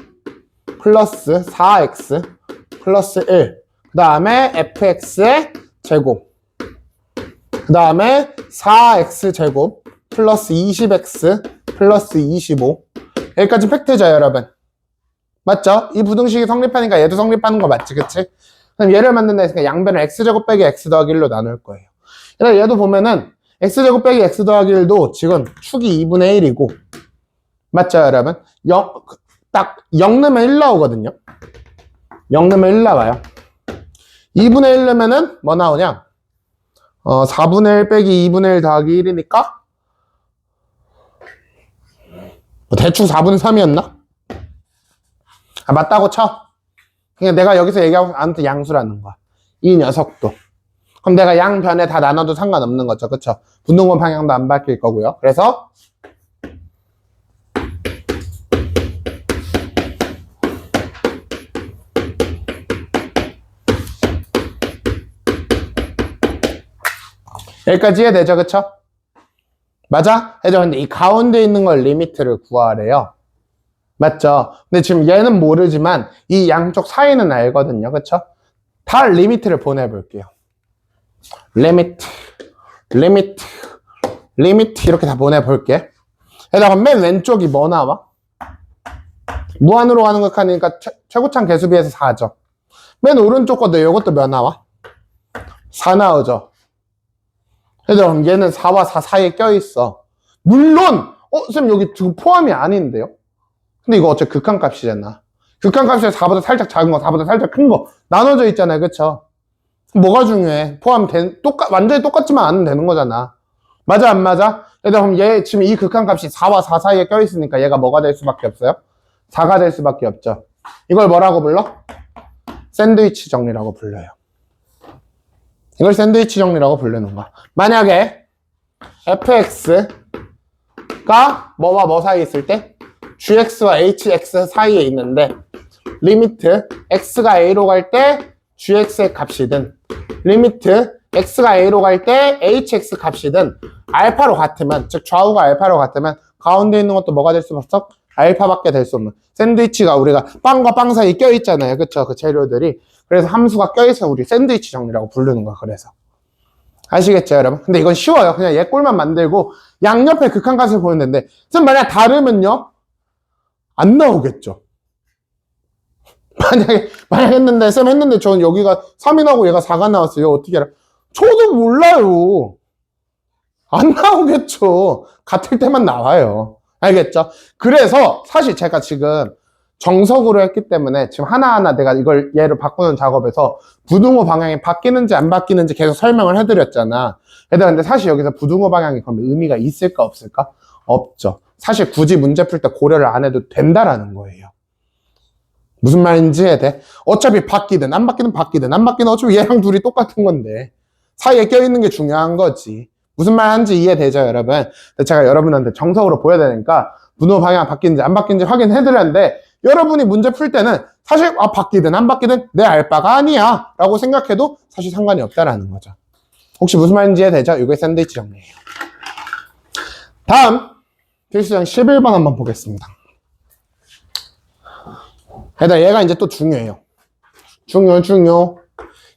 플러스 4x 플러스 1. 그 다음에 fx의 제곱. 그 다음에 4x 제곱 플러스 20x 플러스 25. 여기까지 팩트죠, 여러분? 맞죠? 이 부등식이 성립하니까 얘도 성립하는 거 맞지, 그치? 그럼 얘를 만든다 했으니까 양변을 x제곱 빼기 x 더하기 1로 나눌 거예요. 그래서 얘도 보면은 x제곱 빼기 x 더하기 1도 지금 축이 2분의 1이고, 맞죠, 여러분? 딱 0 넣으면 1 나오거든요. 0 넣으면 1 나와요. 2분의 1 넣으면은 뭐 나오냐? 4분의 1 빼기 2분의 1 더하기 1이니까 대충 4분의 3이었나? 아, 맞다고 쳐. 그냥 내가 여기서 얘기하고 아무튼 양수라는 거야. 이 녀석도. 그럼 내가 양변에 다 나눠도 상관없는 거죠, 그쵸? 분동본 방향도 안 바뀔 거고요. 그래서 여기까지 이해되죠, 그쵸? 맞아? 해죠. 근데 이 가운데 있는 걸 리미트를 구하래요. 맞죠? 근데 지금 얘는 모르지만 이 양쪽 사이는 알거든요, 그쵸? 다 리미트를 보내볼게요. 리미트 이렇게 다 보내볼게. 여기다가 맨 왼쪽이 뭐 나와? 무한으로 가는 극한이니까 최고창 개수비에서 4죠. 맨 오른쪽 것도 이것도 몇 나와? 4 나오죠. 얘들아, 그럼 얘는 4와 4 사이에 껴있어. 물론 쌤 여기 지금 포함이 아닌데요? 근데 이거 어차피 극한값이잖아. 극한값이 4보다 살짝 작은 거, 4보다 살짝 큰 거 나눠져 있잖아요, 그쵸? 뭐가 중요해? 완전히 똑같지만 않으면 되는 거잖아. 맞아, 안 맞아? 얘들아, 그럼 얘 지금 이 극한값이 4와 4 사이에 껴있으니까 얘가 뭐가 될 수밖에 없어요? 4가 될 수밖에 없죠. 이걸 뭐라고 불러? 샌드위치 정리라고 불러요. 이걸 샌드위치 정리라고 부르는 거야. 만약에 fx가 뭐와 뭐 사이에 있을 때 gx와 hx 사이에 있는데 리미트 x가 a로 갈 때 gx의 값이든 리미트 x가 a로 갈 때 hx 값이든 알파로 같으면, 즉 좌우가 알파로 같으면 가운데 있는 것도 뭐가 될 수 없어? 알파밖에 될 수 없는. 샌드위치가 우리가 빵과 빵 사이에 껴있잖아요. 그쵸? 그 재료들이. 그래서 함수가 껴있어 우리 샌드위치 정리라고 부르는 거야. 그래서 아시겠죠, 여러분? 근데 이건 쉬워요. 그냥 얘 꼴만 만들고 양옆에 극한값을 보면 되는데 선 만약 다르면요? 안 나오겠죠. 만약 했는데 쌤 했는데 저는 여기가 3이 나오고 얘가 4가 나왔어요. 어떻게 알아? 저도 몰라요. 안 나오겠죠. 같을 때만 나와요. 알겠죠? 그래서 사실 제가 지금 정석으로 했기 때문에 지금 하나하나 내가 이걸 얘를 바꾸는 작업에서 부등호 방향이 바뀌는지 안 바뀌는지 계속 설명을 해드렸잖아. 얘들아, 근데 사실 여기서 부등호 방향이 그럼 의미가 있을까 없을까? 없죠. 사실 굳이 문제 풀 때 고려를 안 해도 된다라는 거예요. 무슨 말인지 이해돼? 어차피 바뀌든 안 바뀌든 바뀌든 안 바뀌든 어차피 얘랑 둘이 똑같은 건데 사이에 껴있는 게 중요한 거지. 무슨 말인지 이해되죠, 여러분? 근데 제가 여러분한테 정석으로 보여야 되니까 분호 방향 바뀌는지 안 바뀌는지 확인해드렸는데 여러분이 문제 풀 때는 사실 바뀌든 안 바뀌든 내 알 바가 아니야 라고 생각해도 사실 상관이 없다라는 거죠. 혹시 무슨 말인지 이해되죠? 이게 샌드위치 정리예요. 다음 필수형 11번 한번 보겠습니다. 얘가 이제 또 중요해요. 중요.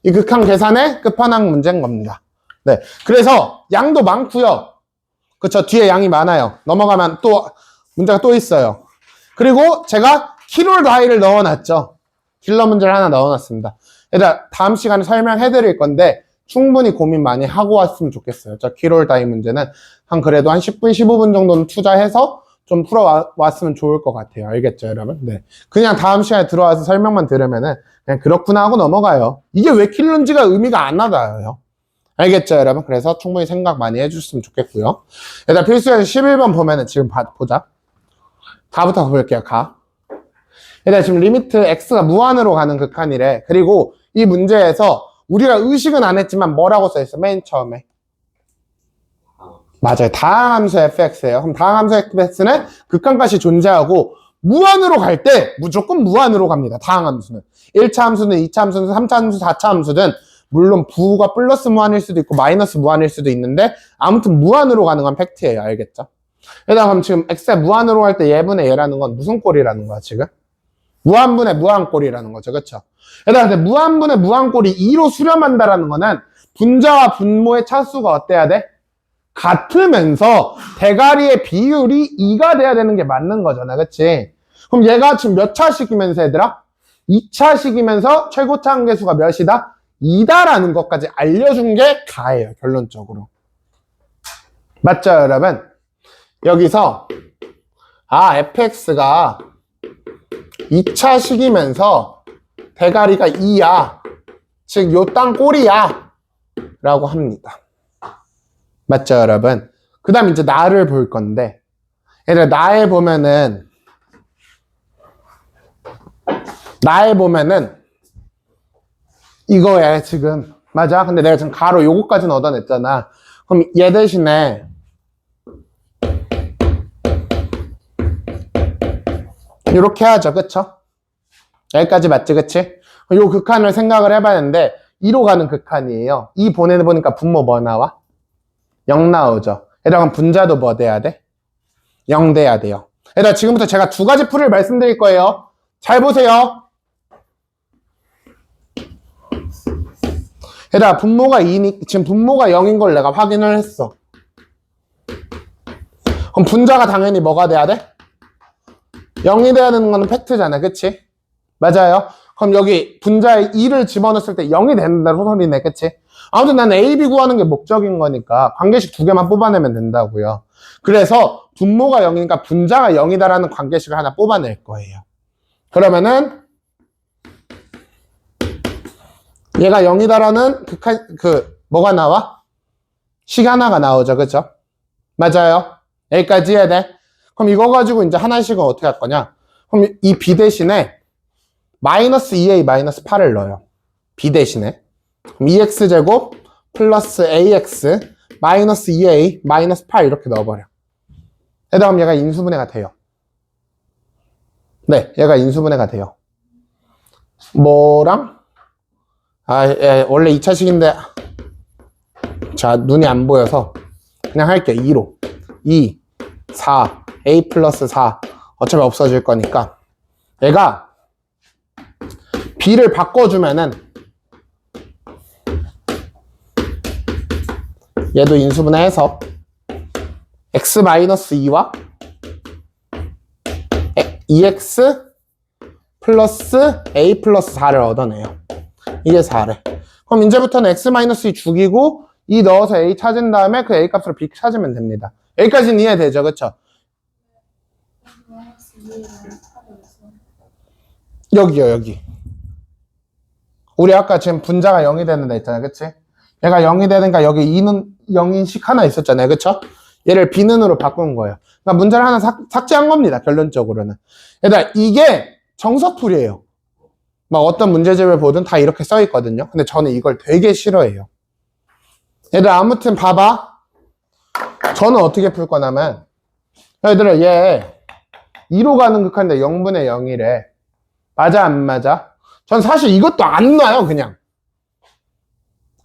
이 극한 계산의 끝판왕 문제인 겁니다. 네. 그래서 양도 많고요. 그쵸. 뒤에 양이 많아요. 넘어가면 또 문제가 또 있어요. 그리고 제가 킬롤 다이를 넣어놨죠. 킬러 문제를 하나 넣어놨습니다. 얘들아, 다음 시간에 설명해 드릴 건데 충분히 고민 많이 하고 왔으면 좋겠어요. 저 킬롤 다이 문제는 그래도 한 10분, 15분 정도는 투자해서 좀 풀어왔으면 좋을 것 같아요. 알겠죠, 여러분? 네. 그냥 다음 시간에 들어와서 설명만 들으면은 그냥 그렇구나 하고 넘어가요. 이게 왜 킬러인지가 의미가 안 나다요. 알겠죠, 여러분? 그래서 충분히 생각 많이 해주셨으면 좋겠고요. 일단 필수에서 11번 보면은 지금 보자. 가부터 볼게요, 가. 일단 지금 리미트 x가 무한으로 가는 극한이래. 그리고 이 문제에서 우리가 의식은 안 했지만 뭐라고 써있어? 맨 처음에. 맞아요. 다항함수 fx예요. 그럼 다항함수 fx는 극한값이 존재하고 무한으로 갈 때 무조건 무한으로 갑니다. 다항함수는. 1차 함수는 2차 함수는 3차 함수, 4차 함수든 물론 부호가 플러스 무한일 수도 있고 마이너스 무한일 수도 있는데 아무튼 무한으로 가는 건 팩트예요. 알겠죠? 일단 그럼 지금 x가 무한으로 갈 때 얘분의 얘라는 건 무슨 꼴이라는 거야 지금? 무한분의 무한꼴이라는 거죠. 그쵸? 일단 근데 무한분의 무한꼴이 2로 수렴한다라는 거는 분자와 분모의 차수가 어때야 돼? 같으면서 대가리의 비율이 2가 돼야 되는 게 맞는 거잖아. 그치? 그럼 얘가 지금 몇 차식이면서 얘들아? 2차식이면서 최고차 한계수가 몇이다? 2다라는 것까지 알려준 게 가예요. 결론적으로. 맞죠, 여러분? 여기서 fx가 2차식이면서 대가리가 2야. 즉 요 땅 꼴이야 라고 합니다. 맞죠, 여러분? 그 다음 이제 나를 볼 건데 얘들아, 나에 보면은 이거에 지금 맞아? 근데 내가 지금 가로 요거까지는 얻어냈잖아. 그럼 얘 대신에 이렇게 하죠. 그쵸? 여기까지 맞지? 그치? 요 극한을 생각을 해봤는데 2로 가는 극한이에요. 2 보내보니까 분모 뭐 나와? 0 나오죠. 얘들아, 그럼 분자도 뭐 돼야 돼? 0 돼야 돼요. 얘들아, 지금부터 제가 두 가지 풀을 말씀드릴 거예요. 잘 보세요. 얘들아, 분모가 2니, 지금 분모가 0인 걸 내가 확인을 했어. 그럼 분자가 당연히 뭐가 돼야 돼? 0이 돼야 되는 거는 팩트잖아. 그치? 맞아요. 그럼 여기 분자에 2를 집어넣었을 때 0이 된다는 소리네. 그치? 아무튼 난 A, B 구하는 게 목적인 거니까 관계식 두 개만 뽑아내면 된다고요. 그래서 분모가 0이니까 분자가 0이다라는 관계식을 하나 뽑아낼 거예요. 그러면은 얘가 0이다라는 뭐가 나와? 식 하나가 나오죠. 그죠? 맞아요. 여기까지 해야 돼. 그럼 이거 가지고 이제 하나씩은 어떻게 할 거냐? 그럼 이 b 대신에 마이너스 2a 마이너스 8을 넣어요. b 대신에. 그럼 2x제곱 플러스 ax 마이너스 2a 마이너스 8 이렇게 넣어버려. 그다음 얘가 인수분해가 돼요. 네, 얘가 인수분해가 돼요. 뭐랑? 원래 2차식인데 자, 눈이 안 보여서 그냥 할게요. 2로 2, 4, a 플러스 4 어차피 없어질 거니까 얘가 b를 바꿔주면은 얘도 인수분해해서 x-2와 2x 플러스 a 플러스 4를 얻어내요. 이게 4래. 그럼 이제부터는 x-2 죽이고 2 넣어서 a 찾은 다음에 그 a 값으로 b 찾으면 됩니다. 여기까지는 이해되죠? 그쵸? 여기요, 여기. 우리 아까 지금 분자가 0이 되는 데 있잖아요. 그치? 얘가 0이 되니까 여기 2는 0인식 하나 있었잖아요. 그쵸? 얘를 비는으로 바꾼 거예요. 그러니까 문제를 하나 삭제한 겁니다. 결론적으로는. 얘들아, 이게 정석풀이에요. 막 어떤 문제집을 보든 다 이렇게 써 있거든요. 근데 저는 이걸 되게 싫어해요. 얘들아, 아무튼 봐봐. 저는 어떻게 풀 거냐면, 얘들아, 얘 2로 가는 극한인데 0분의 0이래. 맞아, 안 맞아? 전 사실 이것도 안 놔요, 그냥.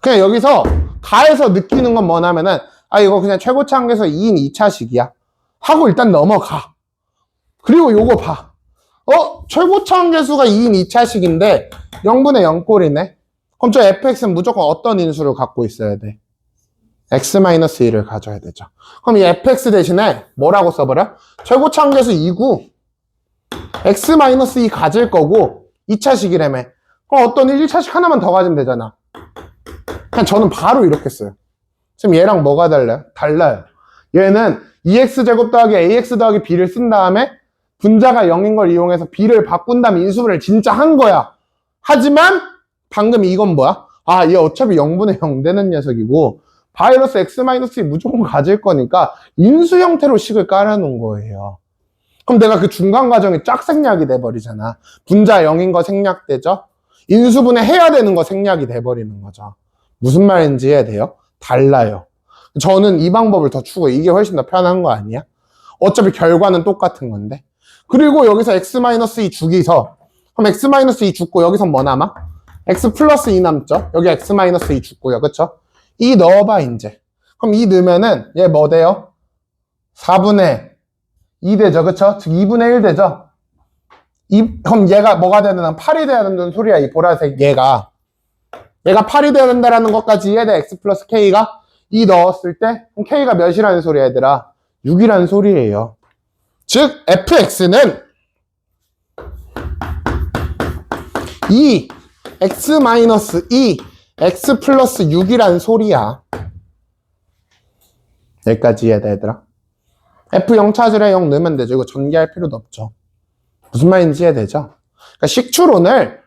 그냥 여기서 가에서 느끼는 건 뭐냐면은, 이거 그냥 최고차 한계에서 2인 2차식이야. 하고 일단 넘어가. 그리고 요거 봐. 최고차 한계수가 2인 2차식인데 0분의 0꼴이네. 그럼 저 fx는 무조건 어떤 인수를 갖고 있어야 돼? x-1을 가져야 되죠. 그럼 이 fx 대신에 뭐라고 써버려? 최고차 한계수 2구 x-2 가질 거고 2차식이라며. 그럼 어떤 1차식 하나만 더 가지면 되잖아. 그냥 저는 바로 이렇게 써요. 지금 얘랑 뭐가 달라요? 달라요. 얘는 2x제곱 더하기 ax 더하기 b를 쓴 다음에 분자가 0인 걸 이용해서 b를 바꾼 다음에 인수분해를 진짜 한 거야. 하지만 방금 이건 뭐야? 얘 어차피 0분의 0 되는 녀석이고 바이러스 x-2 무조건 가질 거니까 인수 형태로 식을 깔아놓은 거예요. 그럼 내가 그 중간 과정이 쫙 생략이 돼버리잖아. 분자 0인 거 생략되죠? 인수분해 해야 되는 거 생략이 돼버리는 거죠. 무슨 말인지 이해돼요? 달라요. 저는 이 방법을 더 추구해. 이게 훨씬 더 편한 거 아니야? 어차피 결과는 똑같은 건데. 그리고 여기서 x-2 죽이서 그럼 x-2 죽고 여기서 뭐 남아? x 플러스 2 남죠? 여기 x-2 죽고요. 그쵸? 2 넣어봐 이제. 그럼 2 넣으면은 얘 뭐 돼요? 4분의 2 되죠. 그쵸? 즉 2분의 1 되죠? 그럼 얘가 뭐가 되는 8이 돼야 된다는 소리야. 이 보라색 얘가 8이 돼야 된다는 것까지 이해돼. x 플러스 k가 2 넣었을 때 그럼 k가 몇이라는 소리야 얘들아? 6이라는 소리예요. 즉 fx는 2 x-2 x 플러스 6이라는 소리야. 여기까지 이해돼 얘들아? f0 찾으래 0 넣으면 되죠. 이거 전개할 필요도 없죠. 무슨 말인지 이해되죠? 그러니까 식추론을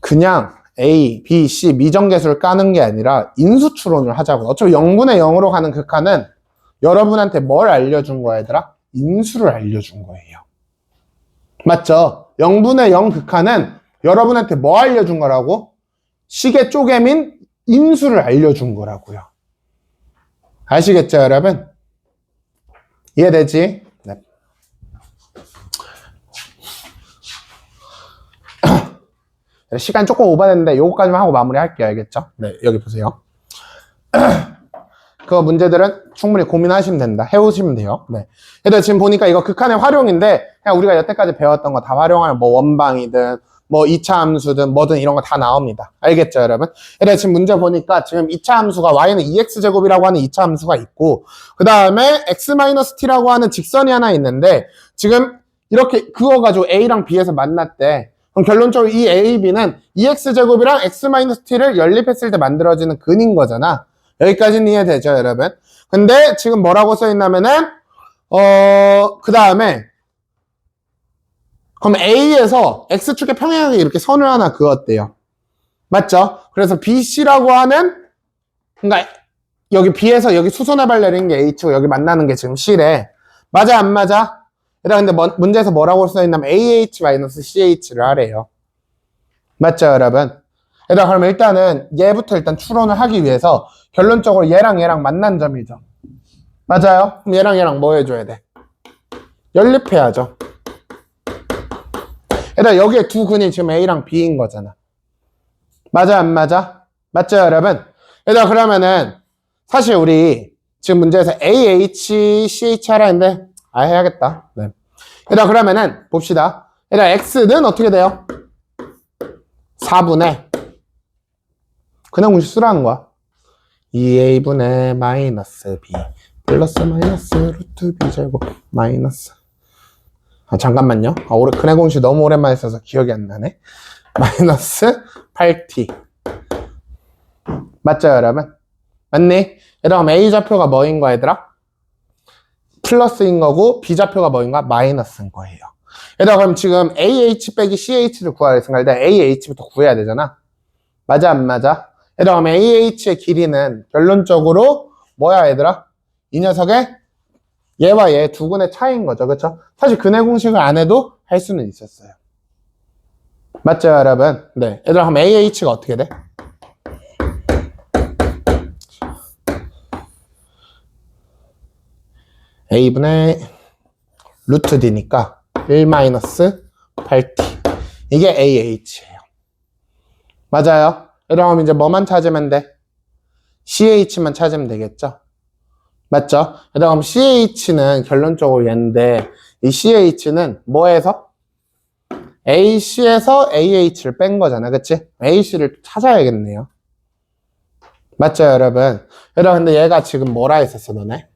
그냥 A, B, C 미정계수를 까는 게 아니라 인수추론을 하자고. 어차피 0분의 0으로 가는 극한은 여러분한테 뭘 알려준 거야 얘들아? 인수를 알려준 거예요. 맞죠? 0분의 0 극한은 여러분한테 뭐 알려준 거라고? 식의 쪼개민 인수를 알려준 거라고요. 아시겠죠 여러분? 이해되지? 네. 시간 조금 오버됐는데 요거까지만 하고 마무리할게요. 알겠죠? 네, 여기 보세요. 그 문제들은 충분히 고민하시면 된다. 해오시면 돼요. 네. 얘들 지금 보니까 이거 극한의 활용인데 그냥 우리가 여태까지 배웠던 거 다 활용하면 뭐 원방이든 뭐 2차 함수든 뭐든 이런 거 다 나옵니다. 알겠죠 여러분? 얘들 지금 문제 보니까 지금 2차 함수가 y는 2x제곱이라고 하는 2차 함수가 있고 그 다음에 x-t라고 하는 직선이 하나 있는데 지금 이렇게 그거 가지고 a랑 b에서 만났대. 그럼 결론적으로 이 a, b는 2x제곱이랑 x-t를 연립했을 때 만들어지는 근인 거잖아. 여기까지는 이해되죠 여러분? 근데 지금 뭐라고 써있냐면은 그 다음에 그럼 A에서 X축의 평행하게 이렇게 선을 하나 그었대요. 맞죠? 그래서 BC라고 하는 그러니까 여기 B에서 여기 수소나발 내리는 게 H고 여기 만나는 게 지금 C래. 맞아, 안 맞아? 얘들아, 근데 문제에서 뭐라고 써있냐면 AH-CH를 하래요. 맞죠, 여러분? 얘들아, 그럼 일단은 얘부터 일단 추론을 하기 위해서 결론적으로 얘랑 얘랑 만난 점이죠. 맞아요? 그럼 얘랑 얘랑 뭐 해줘야 돼? 연립해야죠. 얘들아, 여기에 두 근이 지금 A랑 B인 거잖아. 맞아, 안 맞아? 맞죠, 여러분? 얘들아, 그러면은 사실 우리 지금 문제에서 AH-CH 하라 했는데 해야겠다. 네. 얘들아, 그러면은 봅시다. 얘들아, X는 어떻게 돼요? 4분의 그냥 공식 쓰라는 거야. 2A분의 마이너스 B 플러스 마이너스 루트 B 제곱 마이너스 잠깐만요. 올해 근해 공식 너무 오랜만에 써서 기억이 안 나네. 마이너스 8T 맞죠, 여러분? 맞니? 얘들아, 그럼 A좌표가 뭐인 거야, 얘들아? 플러스인 거고 B좌표가 뭐인 거야? 마이너스인 거예요. 얘들아, 그럼 지금 AH 빼기 CH를 구하라 했으니까 일단 AH부터 구해야 되잖아. 맞아, 안 맞아? 얘들아, 그럼 AH의 길이는 결론적으로 뭐야, 얘들아? 이 녀석의 얘와 얘 두 근의 차이인 거죠. 그쵸? 사실 근해 공식을 안 해도 할 수는 있었어요. 맞죠, 여러분? 네. 얘들아, 그럼 AH가 어떻게 돼? A분의 루트 D니까 1-8T 이게 AH예요. 맞아요? 그럼 이제 뭐만 찾으면 돼? CH만 찾으면 되겠죠? 맞죠? 그럼 CH는 결론적으로 얘인데 이 CH는 뭐에서? AC에서 AH를 뺀 거잖아. 그치? AC를 찾아야겠네요. 맞죠, 여러분? 여러분, 근데 얘가 지금 뭐라 했었어, 너네?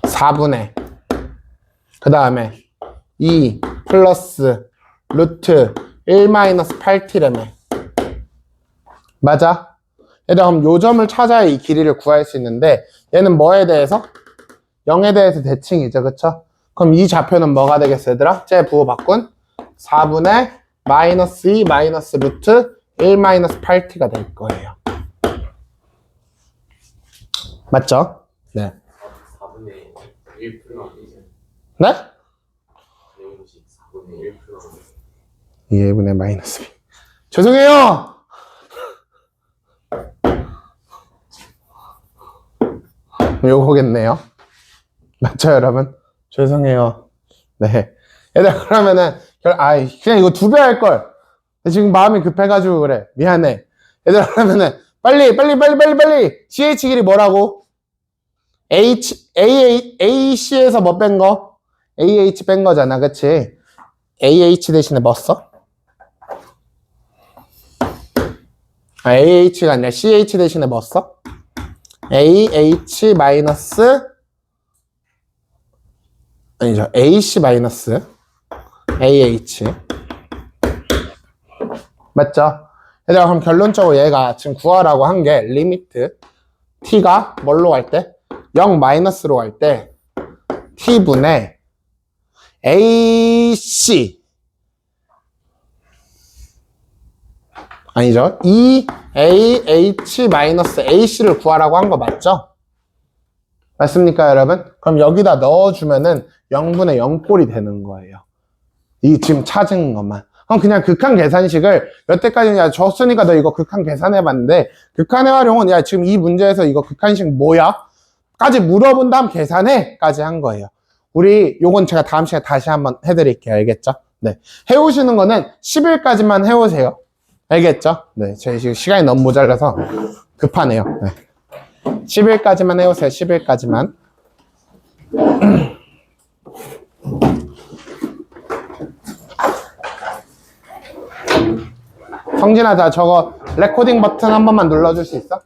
4분의 그 다음에 2 플러스 루트 1-8T라며. 맞아? 얘들아, 그럼 요 점을 찾아야 이 길이를 구할 수 있는데 얘는 뭐에 대해서? 0에 대해서 대칭이죠. 그쵸? 그럼 이 좌표는 뭐가 되겠어, 얘들아? 제 부호 바꾼 4분의 마이너스 2 마이너스 루트 1-8T가 될 거예요. 맞죠? 네.
4분의 1 풀면 되지.
네?
내용식 4분의 1 풀면
2분의 마이너스 B. 죄송해요! 요거겠네요. 맞죠, 여러분? 죄송해요. 네. 얘들아, 그러면은, 그냥 이거 2배 할걸. 지금 마음이 급해가지고 그래. 미안해. 얘들아, 그러면은, 빨리! CH 길이 뭐라고? AC에서 뭐 뺀 거? AH 뺀 거잖아, 그치? AH 대신에 뭐 써? AH가 아니라 CH 대신에 뭐 써? AH 마이너스 아니죠. AC 마이너스 AH 맞죠? 얘들아, 그럼 결론적으로 얘가 지금 구하라고 한 게 리미트 t가 뭘로 갈 때? 0 마이너스로 갈 때 t분의 AC 아니죠. AC를 구하라고 한 거 맞죠? 맞습니까, 여러분? 그럼 여기다 넣어주면은 0분의 0꼴이 되는 거예요. 이 지금 찾은 것만. 그럼 그냥 극한 계산식을 여태까지는 야, 줬으니까 너 이거 극한 계산해봤는데 극한의 활용은 야, 지금 이 문제에서 이거 극한식 뭐야? 까지 물어본 다음 계산해! 까지 한 거예요. 우리 요건 제가 다음 시간에 다시 한번 해드릴게요. 알겠죠? 네. 해오시는 거는 10일까지만 해오세요. 알겠죠? 네. 저희 지금 시간이 너무 모자라서 급하네요. 네. 10일까지만 해오세요. 10일까지만. 성진아, 자, 저거 레코딩 버튼 한 번만 눌러줄 수 있어?